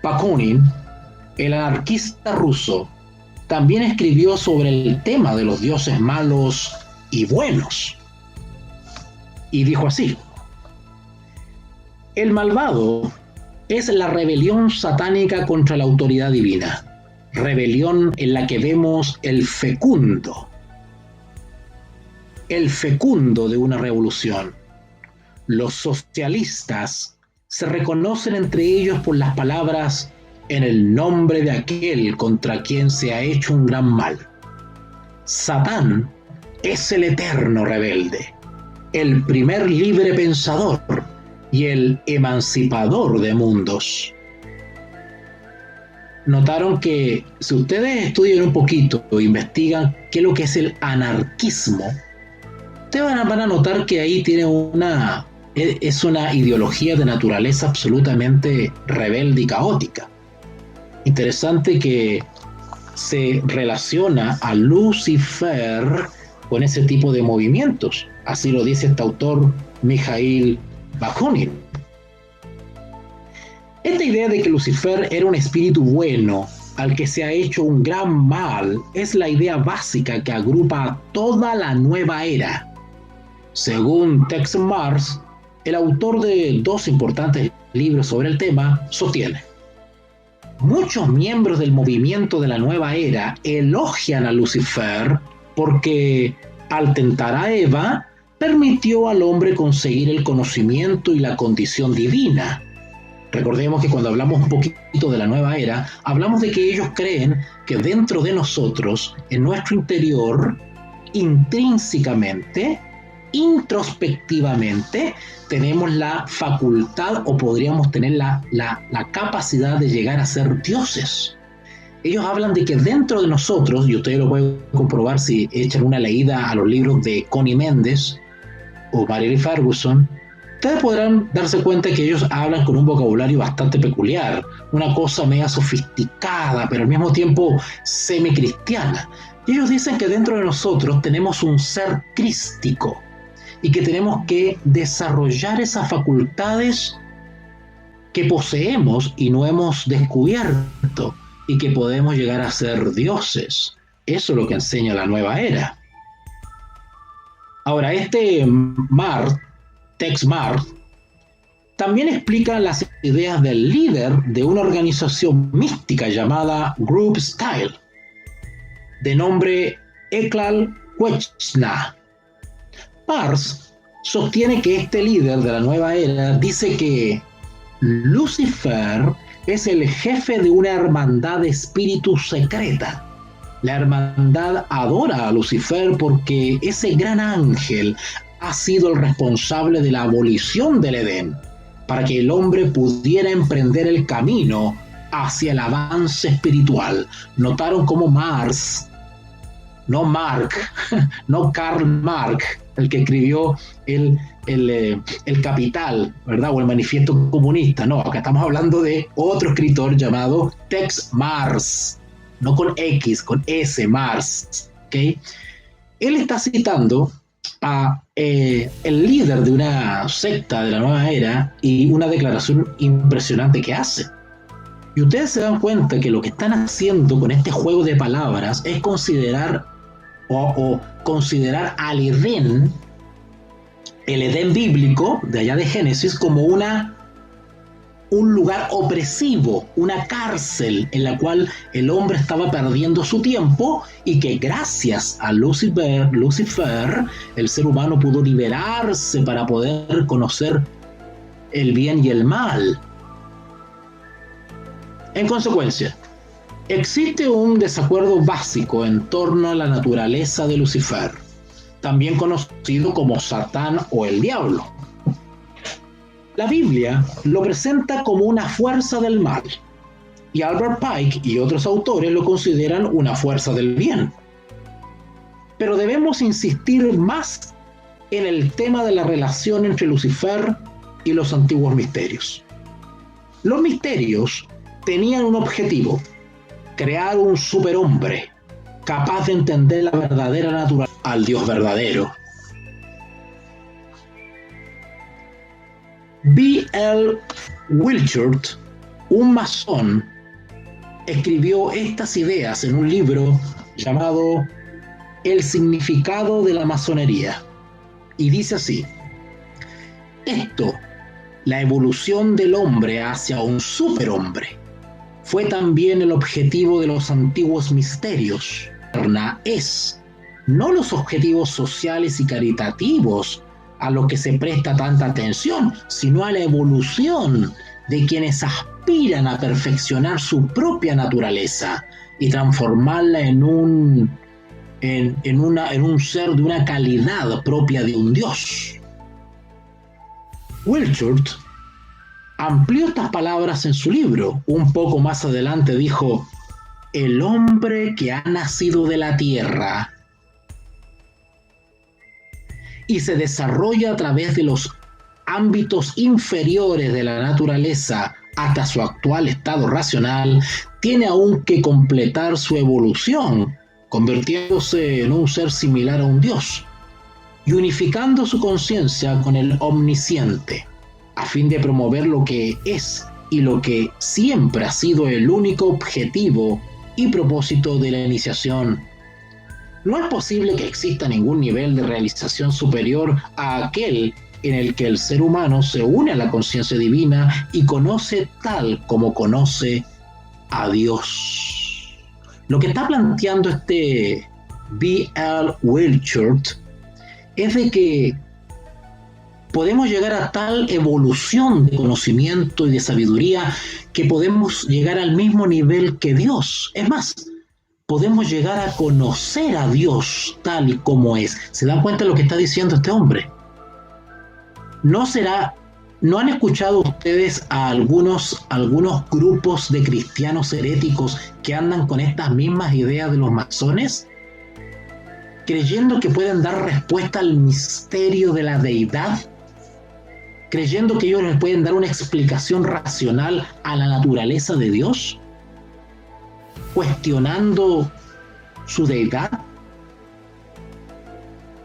Bakunin, el anarquista ruso, también escribió sobre el tema de los dioses malos y buenos. Y dijo así: el malvado es la rebelión satánica contra la autoridad divina, rebelión en la que vemos el fecundo de una revolución. Los socialistas se reconocen entre ellos por las palabras "en el nombre de aquel contra quien se ha hecho un gran mal". Satán es el eterno rebelde, el primer libre pensador y el emancipador de mundos. Notaron que si ustedes estudian un poquito o investigan qué es lo que es el anarquismo, ustedes van a notar que ahí tiene es una ideología de naturaleza absolutamente rebelde y caótica. Interesante que se relaciona a Lucifer con ese tipo de movimientos. Así lo dice este autor Mikhail Bakunin. Esta idea de que Lucifer era un espíritu bueno al que se ha hecho un gran mal es la idea básica que agrupa a toda la nueva era. Según Tex Mars, el autor de 2 importantes libros sobre el tema, sostiene: muchos miembros del movimiento de la nueva era elogian a Lucifer porque, al tentar a Eva, permitió al hombre conseguir el conocimiento y la condición divina. Recordemos que cuando hablamos un poquito de la nueva era, hablamos de que ellos creen que dentro de nosotros, en nuestro interior, intrínsecamente, introspectivamente, tenemos la facultad o podríamos tener la capacidad de llegar a ser dioses. Ellos hablan de que dentro de nosotros, y ustedes lo pueden comprobar si echan una leída a los libros de Connie Méndez o Mary Ferguson, ustedes podrán darse cuenta que ellos hablan con un vocabulario bastante peculiar, una cosa media sofisticada, pero al mismo tiempo semi-cristiana. Y ellos dicen que dentro de nosotros tenemos un ser crístico y que tenemos que desarrollar esas facultades que poseemos y no hemos descubierto, y que podemos llegar a ser dioses. Eso es lo que enseña la nueva era. Ahora, Tex Mart, también explica las ideas del líder de una organización mística llamada Group Style, de nombre Eklal Quechna. Mars sostiene que este líder de la nueva era dice que Lucifer es el jefe de una hermandad de espíritu secreta. La hermandad adora a Lucifer porque ese gran ángel ha sido el responsable de la abolición del Edén, para que el hombre pudiera emprender el camino hacia el avance espiritual. Notaron cómo Mars, no Marx, no Karl Marx, el que escribió el Capital, ¿verdad? O el Manifiesto Comunista. No, acá estamos hablando de otro escritor llamado Tex Mars, no con X, con S, Mars. ¿Okay? Él está citando a el líder de una secta de la nueva era y una declaración impresionante que hace. Y ustedes se dan cuenta que lo que están haciendo con este juego de palabras es considerar considerar al Edén, el Edén bíblico de allá de Génesis, como un lugar opresivo, una cárcel en la cual el hombre estaba perdiendo su tiempo, y que gracias a Lucifer, el ser humano pudo liberarse para poder conocer el bien y el mal. En consecuencia, existe un desacuerdo básico en torno a la naturaleza de Lucifer, también conocido como Satán o el Diablo. La Biblia lo presenta como una fuerza del mal, y Albert Pike y otros autores lo consideran una fuerza del bien. Pero debemos insistir más en el tema de la relación entre Lucifer y los antiguos misterios. Los misterios tenían un objetivo: crear un superhombre capaz de entender la verdadera naturaleza al Dios verdadero. B.L. Wilchert, un masón, escribió estas ideas en un libro llamado El significado de la masonería, y dice así: esto, la evolución del hombre hacia un superhombre, fue también el objetivo de los antiguos misterios. Es no los objetivos sociales y caritativos a los que se presta tanta atención, sino a la evolución de quienes aspiran a perfeccionar su propia naturaleza y transformarla en un ser de una calidad propia de un Dios. Wilchert amplió estas palabras en su libro. Un poco más adelante dijo: el hombre que ha nacido de la tierra y se desarrolla a través de los ámbitos inferiores de la naturaleza hasta su actual estado racional, tiene aún que completar su evolución, convirtiéndose en un ser similar a un Dios y unificando su conciencia con el omnisciente, a fin de promover lo que es y lo que siempre ha sido el único objetivo y propósito de la iniciación. No es posible que exista ningún nivel de realización superior a aquel en el que el ser humano se une a la conciencia divina y conoce tal como conoce a Dios. Lo que está planteando este B.L. Wilchert es de que podemos llegar a tal evolución de conocimiento y de sabiduría que podemos llegar al mismo nivel que Dios. Es más, podemos llegar a conocer a Dios tal y como es. ¿Se dan cuenta de lo que está diciendo este hombre? ¿No han escuchado ustedes a algunos grupos de cristianos heréticos que andan con estas mismas ideas de los masones? Creyendo que pueden dar respuesta al misterio de la deidad, creyendo que ellos les pueden dar una explicación racional a la naturaleza de Dios, cuestionando su deidad,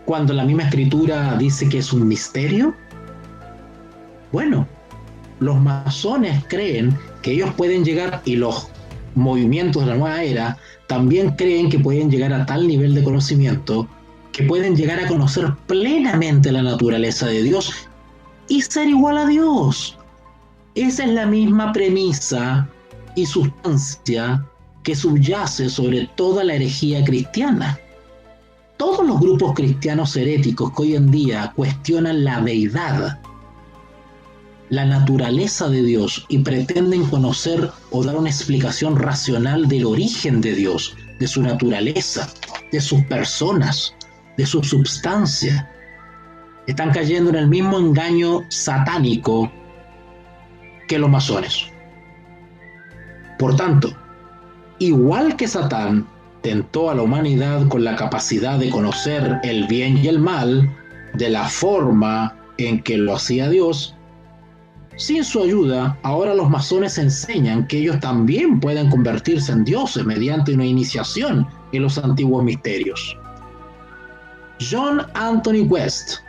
cuando la misma escritura dice que es un misterio. Bueno, los masones creen que ellos pueden llegar, y los movimientos de la nueva era también creen que pueden llegar a tal nivel de conocimiento que pueden llegar a conocer plenamente la naturaleza de Dios y ser igual a Dios. Esa es la misma premisa y sustancia que subyace sobre toda la herejía cristiana. Todos los grupos cristianos heréticos que hoy en día cuestionan la deidad, la naturaleza de Dios, y pretenden conocer o dar una explicación racional del origen de Dios, de su naturaleza, de sus personas, de su substancia, están cayendo en el mismo engaño satánico que los masones. Por tanto, igual que Satán tentó a la humanidad con la capacidad de conocer el bien y el mal de la forma en que lo hacía Dios, sin su ayuda, ahora los masones enseñan que ellos también pueden convertirse en dioses mediante una iniciación en los antiguos misterios. John Anthony West,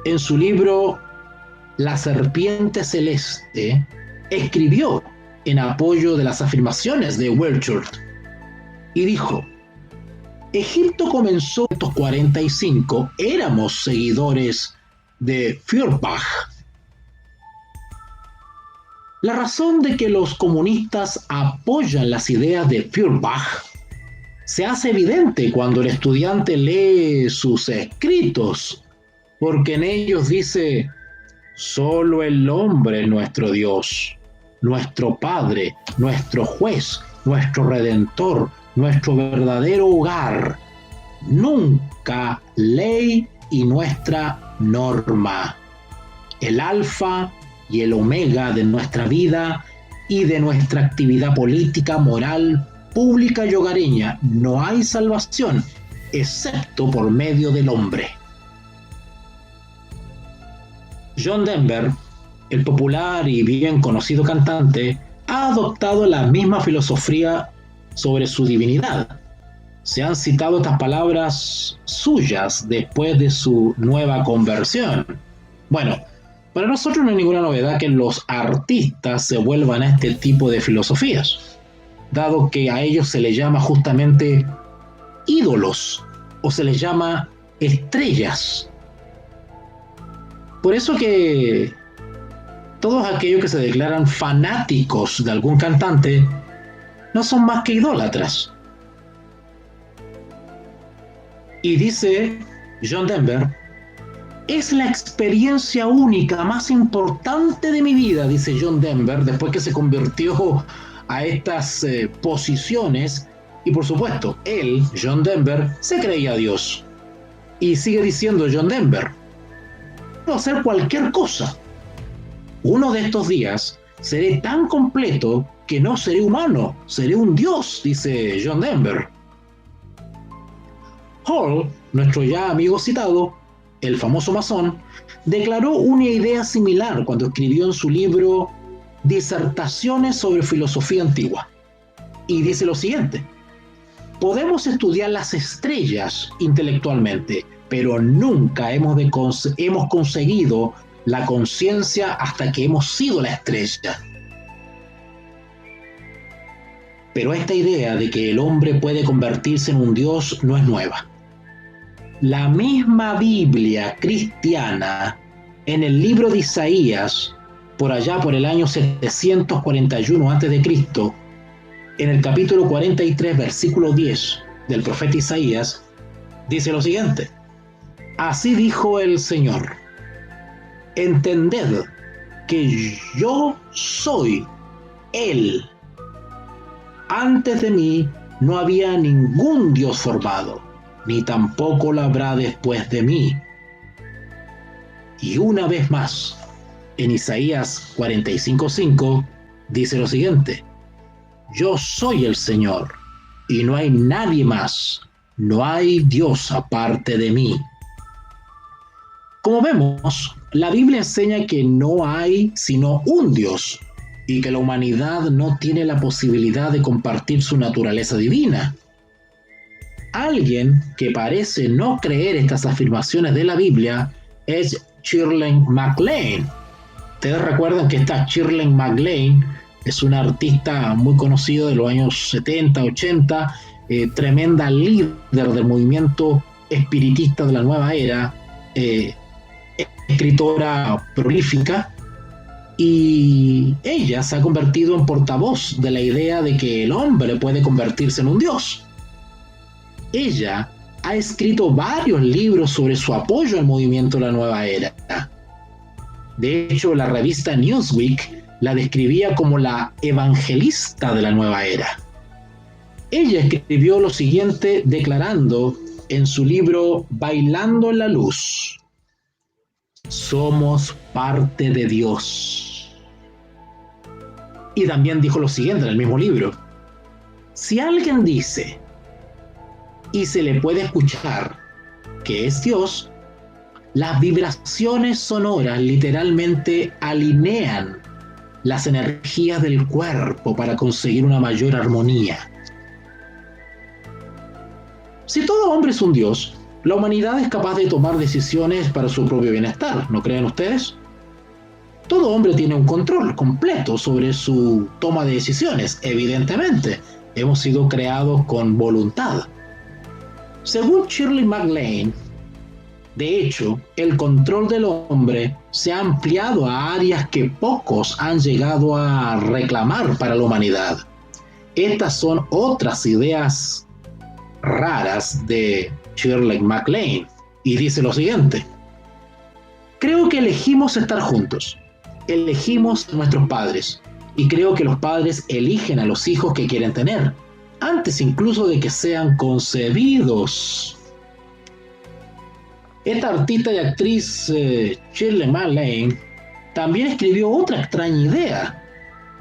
en su libro La serpiente celeste, escribió en apoyo de las afirmaciones de Wilchert y dijo: Egipto comenzó en 1945, éramos seguidores de Feuerbach. La razón de que los comunistas apoyan las ideas de Feuerbach se hace evidente cuando el estudiante lee sus escritos, porque en ellos dice: solo el hombre es nuestro Dios, nuestro Padre, nuestro juez, nuestro Redentor, nuestro verdadero hogar, nunca ley y nuestra norma, el alfa y el omega de nuestra vida y de nuestra actividad política, moral, pública y hogareña. No hay salvación. excepto por medio del hombre. John Denver, el popular y bien conocido cantante, ha adoptado la misma filosofía sobre su divinidad. Se han citado estas palabras suyas después de su nueva conversión. Bueno, para nosotros no hay ninguna novedad que los artistas se vuelvan a este tipo de filosofías, dado que a ellos se les llama justamente ídolos o se les llama estrellas. Por eso que todos aquellos que se declaran fanáticos de algún cantante no son más que idólatras. Y dice John Denver, es la experiencia única más importante de mi vida, dice John Denver, después que se convirtió a estas posiciones. Y por supuesto, él, John Denver, se creía Dios. Y sigue diciendo John Denver, puedo hacer cualquier cosa. Uno de estos días seré tan completo que no seré humano, seré un dios, dice John Denver. Hall, nuestro ya amigo citado, el famoso masón, declaró una idea similar cuando escribió en su libro Disertaciones sobre Filosofía Antigua. Y dice lo siguiente: podemos estudiar las estrellas intelectualmente, pero nunca hemos conseguido la conciencia hasta que hemos sido la estrella. Pero esta idea de que el hombre puede convertirse en un dios no es nueva. La misma Biblia cristiana, en el libro de Isaías, por allá por el año 741 a.C., en el capítulo 43, versículo 10 del profeta Isaías, dice lo siguiente: así dijo el Señor, entended que yo soy Él. Antes de mí no había ningún Dios formado, ni tampoco lo habrá después de mí. Y una vez más, en Isaías 45:5, dice lo siguiente: yo soy el Señor, y no hay nadie más, no hay Dios aparte de mí. Como vemos, la Biblia enseña que no hay sino un Dios, y que la humanidad no tiene la posibilidad de compartir su naturaleza divina. Alguien que parece no creer estas afirmaciones de la Biblia es Shirley MacLaine. Ustedes recuerdan que esta Shirley MacLaine es una artista muy conocida de los años 70, 80, tremenda líder del movimiento espiritista de la nueva era, escritora prolífica, y ella se ha convertido en portavoz de la idea de que el hombre puede convertirse en un dios. Ella ha escrito varios libros sobre su apoyo al movimiento de la nueva era. De hecho, la revista Newsweek la describía como la evangelista de la nueva era. Ella escribió lo siguiente declarando en su libro Bailando en la Luz: somos parte de Dios. Y también dijo lo siguiente en el mismo libro: si alguien dice y se le puede escuchar que es Dios, las vibraciones sonoras literalmente alinean las energías del cuerpo para conseguir una mayor armonía. Si todo hombre es un dios, la humanidad es capaz de tomar decisiones para su propio bienestar, ¿no creen ustedes? Todo hombre tiene un control completo sobre su toma de decisiones, evidentemente. Hemos sido creados con voluntad. Según Shirley MacLaine, de hecho, el control del hombre se ha ampliado a áreas que pocos han llegado a reclamar para la humanidad. Estas son otras ideas raras de Shirley MacLaine, y dice lo siguiente: creo que elegimos estar juntos, elegimos a nuestros padres, y creo que los padres eligen a los hijos que quieren tener, antes incluso de que sean concebidos. Esta artista y actriz Shirley MacLaine también escribió otra extraña idea.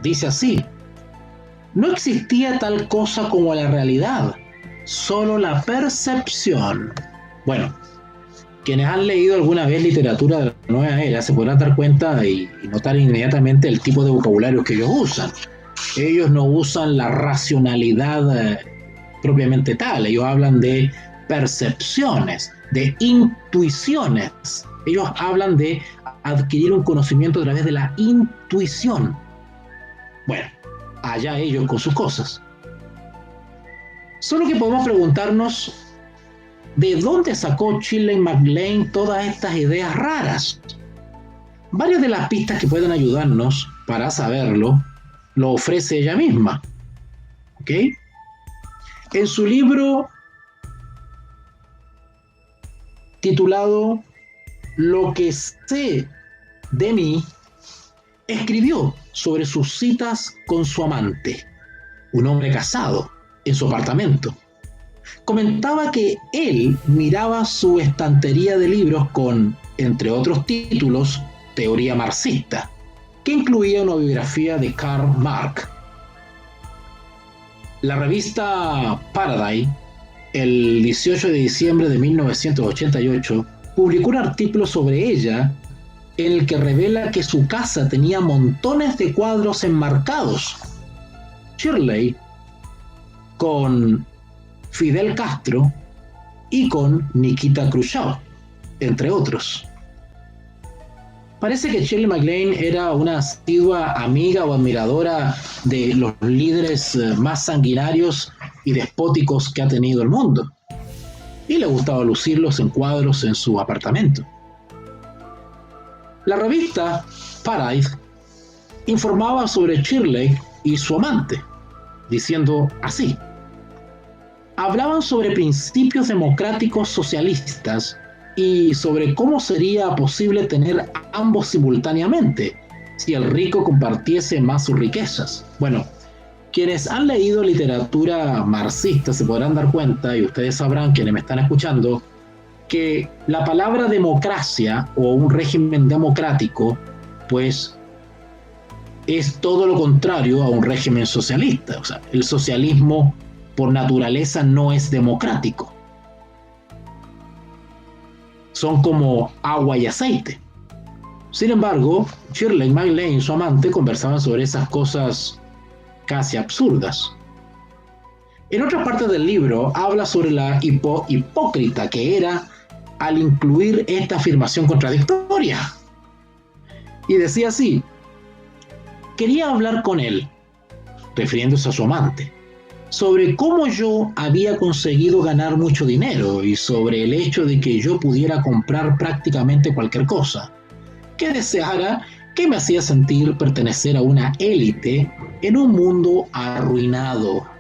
Dice así: no existía tal cosa como la realidad, solo la percepción. Bueno, quienes han leído alguna vez literatura de la nueva era se podrán dar cuenta y notar inmediatamente el tipo de vocabulario que ellos usan. Ellos no usan la racionalidad propiamente tal, ellos hablan de percepciones, de intuiciones. Ellos hablan de adquirir un conocimiento a través de la intuición. Bueno, allá ellos con sus cosas. Solo que podemos preguntarnos ¿de dónde sacó Shirley MacLaine todas estas ideas raras? Varias de las pistas que pueden ayudarnos para saberlo lo ofrece ella misma. ¿Ok? En su libro titulado Lo que sé de mí, escribió sobre sus citas con su amante, un hombre casado, en su apartamento. Comentaba que él miraba su estantería de libros con, entre otros títulos, teoría marxista, que incluía una biografía de Karl Marx. La revista Paradise, el 18 de diciembre de 1988, publicó un artículo sobre ella en el que revela que su casa tenía montones de cuadros enmarcados. Shirley con Fidel Castro y con Nikita Khrushchev, entre otros. Parece que Shirley MacLaine era una asidua amiga o admiradora de los líderes más sanguinarios y despóticos que ha tenido el mundo, y le gustaba lucirlos en cuadros en su apartamento. La revista Paradise informaba sobre Shirley y su amante, diciendo así: hablaban sobre principios democráticos socialistas y sobre cómo sería posible tener ambos simultáneamente si el rico compartiese más sus riquezas. Bueno, quienes han leído literatura marxista se podrán dar cuenta, y ustedes sabrán, quienes me están escuchando, que la palabra democracia o un régimen democrático, pues es todo lo contrario a un régimen socialista. O sea, el socialismo por naturaleza no es democrático. Son como agua y aceite. Sin embargo, Shirley MacLaine y su amante conversaban sobre esas cosas casi absurdas. En otra parte del libro habla sobre la hipócrita que era al incluir esta afirmación contradictoria. Y decía así: quería hablar con él, refiriéndose a su amante, sobre cómo yo había conseguido ganar mucho dinero y sobre el hecho de que yo pudiera comprar prácticamente cualquier cosa, que deseara, que me hacía sentir pertenecer a una élite en un mundo arruinado.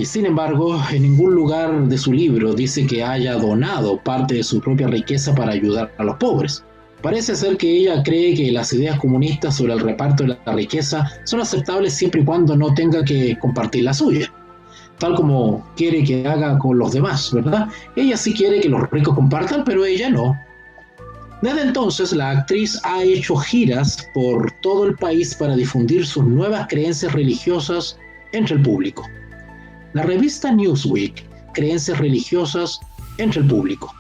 Sin embargo, en ningún lugar de su libro dice que haya donado parte de su propia riqueza para ayudar a los pobres. Parece ser que ella cree que las ideas comunistas sobre el reparto de la riqueza son aceptables siempre y cuando no tenga que compartir la suya, tal como quiere que haga con los demás, ¿verdad? Ella sí quiere que los ricos compartan, pero ella no. Desde entonces, la actriz ha hecho giras por todo el país para difundir sus nuevas creencias religiosas entre el público. La revista Newsweek, creencias religiosas entre el público.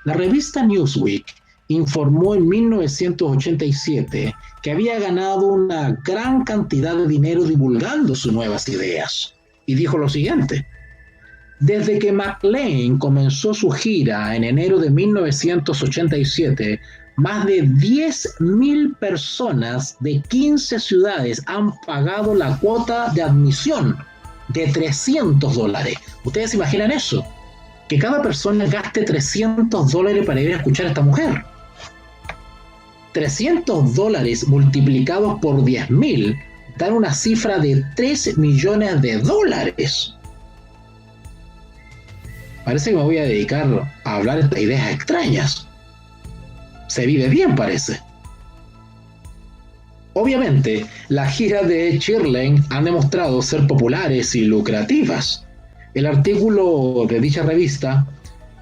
La revista Newsweek informó en 1987 que había ganado una gran cantidad de dinero divulgando sus nuevas ideas. Y dijo lo siguiente: desde que MacLaine comenzó su gira en enero de 1987, más de 10,000 personas de 15 ciudades han pagado la cuota de admisión de $300. ¿Ustedes se imaginan eso? Que cada persona gaste $300 para ir a escuchar a esta mujer. $300 multiplicados por 10,000 dan una cifra de $3 millones. Parece que me voy a dedicar a hablar de ideas extrañas. Se vive bien, parece. Obviamente, las giras de Shirley han demostrado ser populares y lucrativas. El artículo de dicha revista,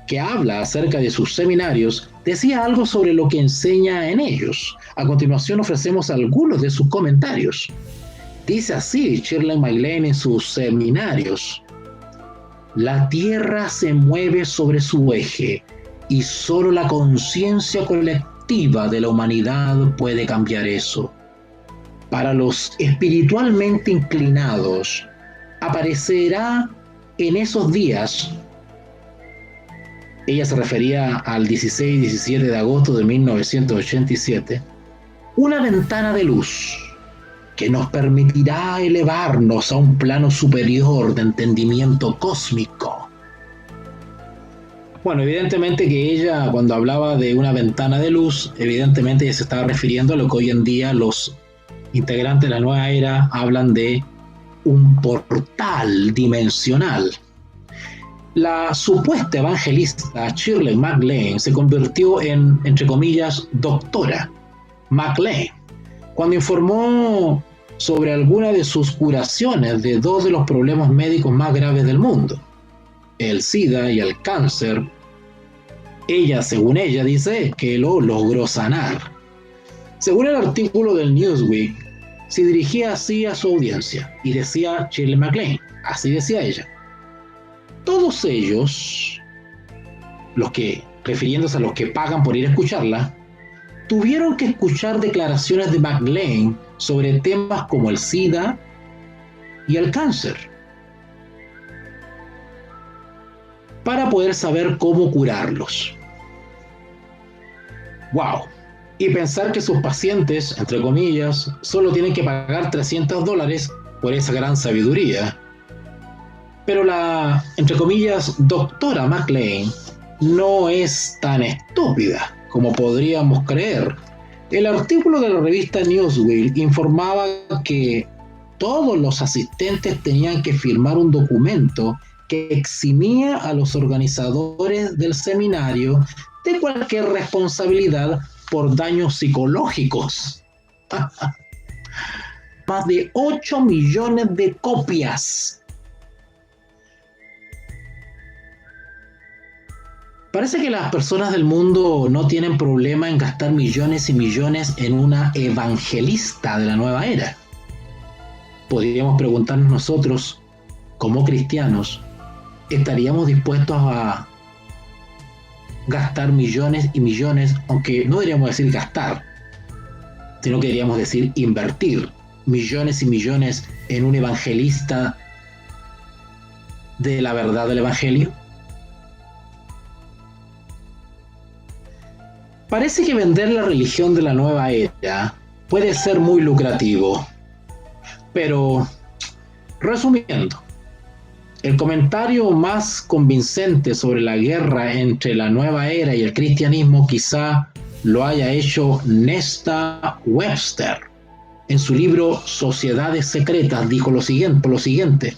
que habla acerca de sus seminarios, decía algo sobre lo que enseña en ellos. A continuación ofrecemos algunos de sus comentarios. Dice así Shirley MacLaine en sus seminarios: La Tierra se mueve sobre su eje y solo la conciencia colectiva de la humanidad puede cambiar eso. Para los espiritualmente inclinados, aparecerá en esos días, ella se refería al 16 y 17 de agosto de 1987, una ventana de luz que nos permitirá elevarnos a un plano superior de entendimiento cósmico. Bueno, evidentemente que ella, cuando hablaba de una ventana de luz, evidentemente ella se estaba refiriendo a lo que hoy en día los integrantes de la nueva era hablan de un portal dimensional. La supuesta evangelista Shirley MacLaine se convirtió en, entre comillas, doctora MacLaine, cuando informó sobre alguna de sus curaciones de dos de los problemas médicos más graves del mundo, el SIDA y el cáncer. Ella, según ella, dice que lo logró sanar. Según el artículo del Newsweek, se dirigía así a su audiencia y decía Shirley MacLaine, así decía ella: todos ellos, los que, refiriéndose a los que pagan por ir a escucharla, tuvieron que escuchar declaraciones de MacLaine sobre temas como el SIDA y el cáncer para poder saber cómo curarlos. ¡Wow! Y pensar que sus pacientes, entre comillas, solo tienen que pagar $300 por esa gran sabiduría. Pero la, entre comillas, doctora MacLaine no es tan estúpida como podríamos creer. El artículo de la revista Newsweek informaba que todos los asistentes tenían que firmar un documento que eximía a los organizadores del seminario de cualquier responsabilidad por daños psicológicos. Más de 8 millones de copias. Parece que las personas del mundo no tienen problema en gastar millones y millones en una evangelista de la nueva era. Podríamos preguntarnos nosotros, como cristianos, ¿estaríamos dispuestos a gastar millones y millones, aunque no deberíamos decir gastar, sino que deberíamos decir invertir millones y millones en un evangelista de la verdad del evangelio? Parece que vender la religión de la nueva era puede ser muy lucrativo, pero resumiendo, el comentario más convincente sobre la guerra entre la nueva era y el cristianismo quizá lo haya hecho Nesta Webster. En su libro Sociedades Secretas dijo lo siguiente: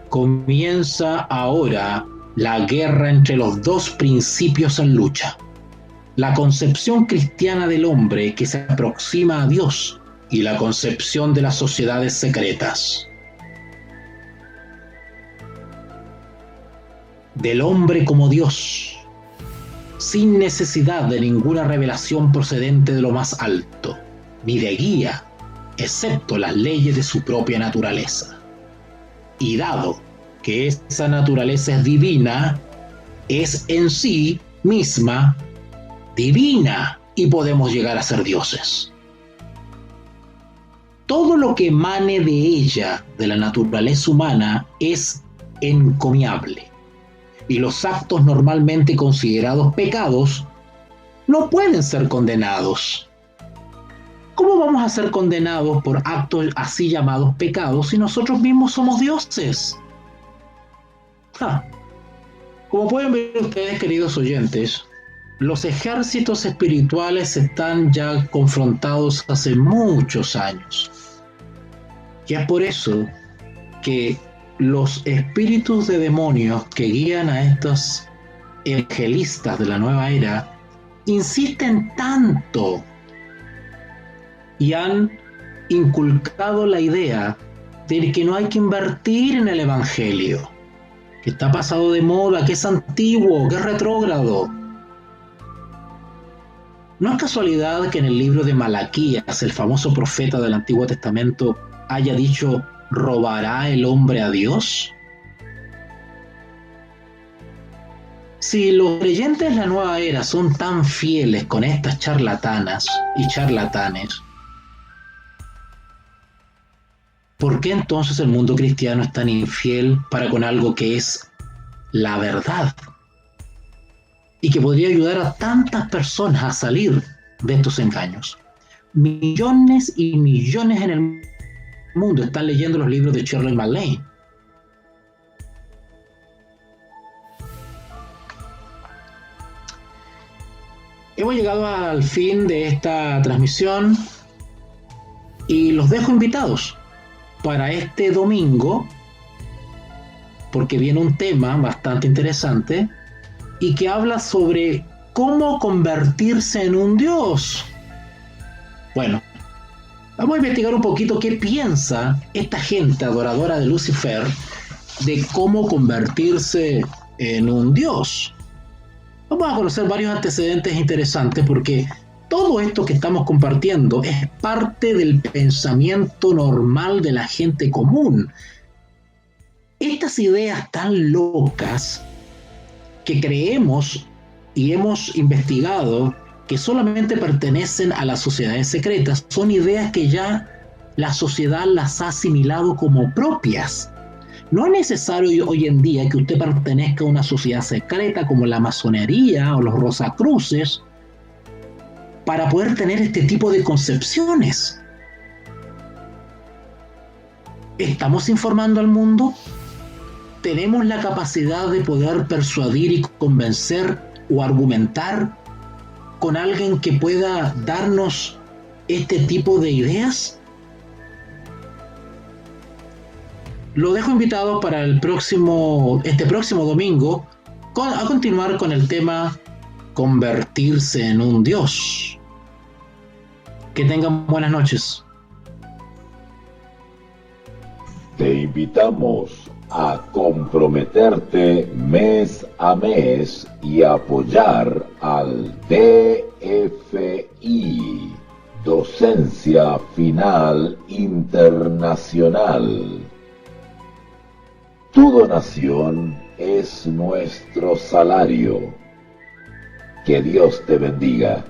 comienza ahora la guerra entre los dos principios en lucha. La concepción cristiana del hombre que se aproxima a Dios y la concepción de las sociedades secretas. Del hombre como Dios, sin necesidad de ninguna revelación procedente de lo más alto, ni de guía, excepto las leyes de su propia naturaleza. Y dado que esa naturaleza es divina, es en sí misma divina y podemos llegar a ser dioses. Todo lo que emane de ella, de la naturaleza humana, es encomiable. Y los actos normalmente considerados pecados no pueden ser condenados. ¿Cómo vamos a ser condenados por actos así llamados pecados si nosotros mismos somos dioses? Como pueden ver ustedes, queridos oyentes, los ejércitos espirituales están ya confrontados hace muchos años. Y es por eso que los espíritus de demonios que guían a estos evangelistas de la nueva era insisten tanto y han inculcado la idea de que no hay que invertir en el evangelio, que está pasado de moda, que es antiguo, que es retrógrado. No es casualidad que en el libro de Malaquías, el famoso profeta del Antiguo Testamento, haya dicho: ¿robará el hombre a Dios? Si los creyentes de la nueva era son tan fieles con estas charlatanas y charlatanes, ¿por qué entonces el mundo cristiano es tan infiel para con algo que es la verdad? Y que podría ayudar a tantas personas a salir de estos engaños. Millones y millones en el mundo están leyendo los libros de Shirley MacLaine. Hemos llegado al fin de esta transmisión y los dejo invitados para este domingo, porque viene un tema bastante interesante y que habla sobre cómo convertirse en un dios. Bueno, vamos a investigar un poquito qué piensa esta gente adoradora de Lucifer de cómo convertirse en un dios. Vamos a conocer varios antecedentes interesantes porque todo esto que estamos compartiendo es parte del pensamiento normal de la gente común. Estas ideas tan locas que creemos y hemos investigado que solamente pertenecen a las sociedades secretas son ideas que ya la sociedad las ha asimilado como propias. No es necesario hoy en día que usted pertenezca a una sociedad secreta como la masonería o los Rosacruces para poder tener este tipo de concepciones. ¿Estamos informando al mundo? ¿Tenemos la capacidad de poder persuadir y convencer o argumentar con alguien que pueda darnos este tipo de ideas? Lo dejo invitado para este próximo domingo a continuar con el tema convertirse en un dios. Que tengan buenas noches. Te invitamos a comprometerte mes a mes y apoyar al DFI, Docencia Final Internacional. Tu donación es nuestro salario. Que Dios te bendiga.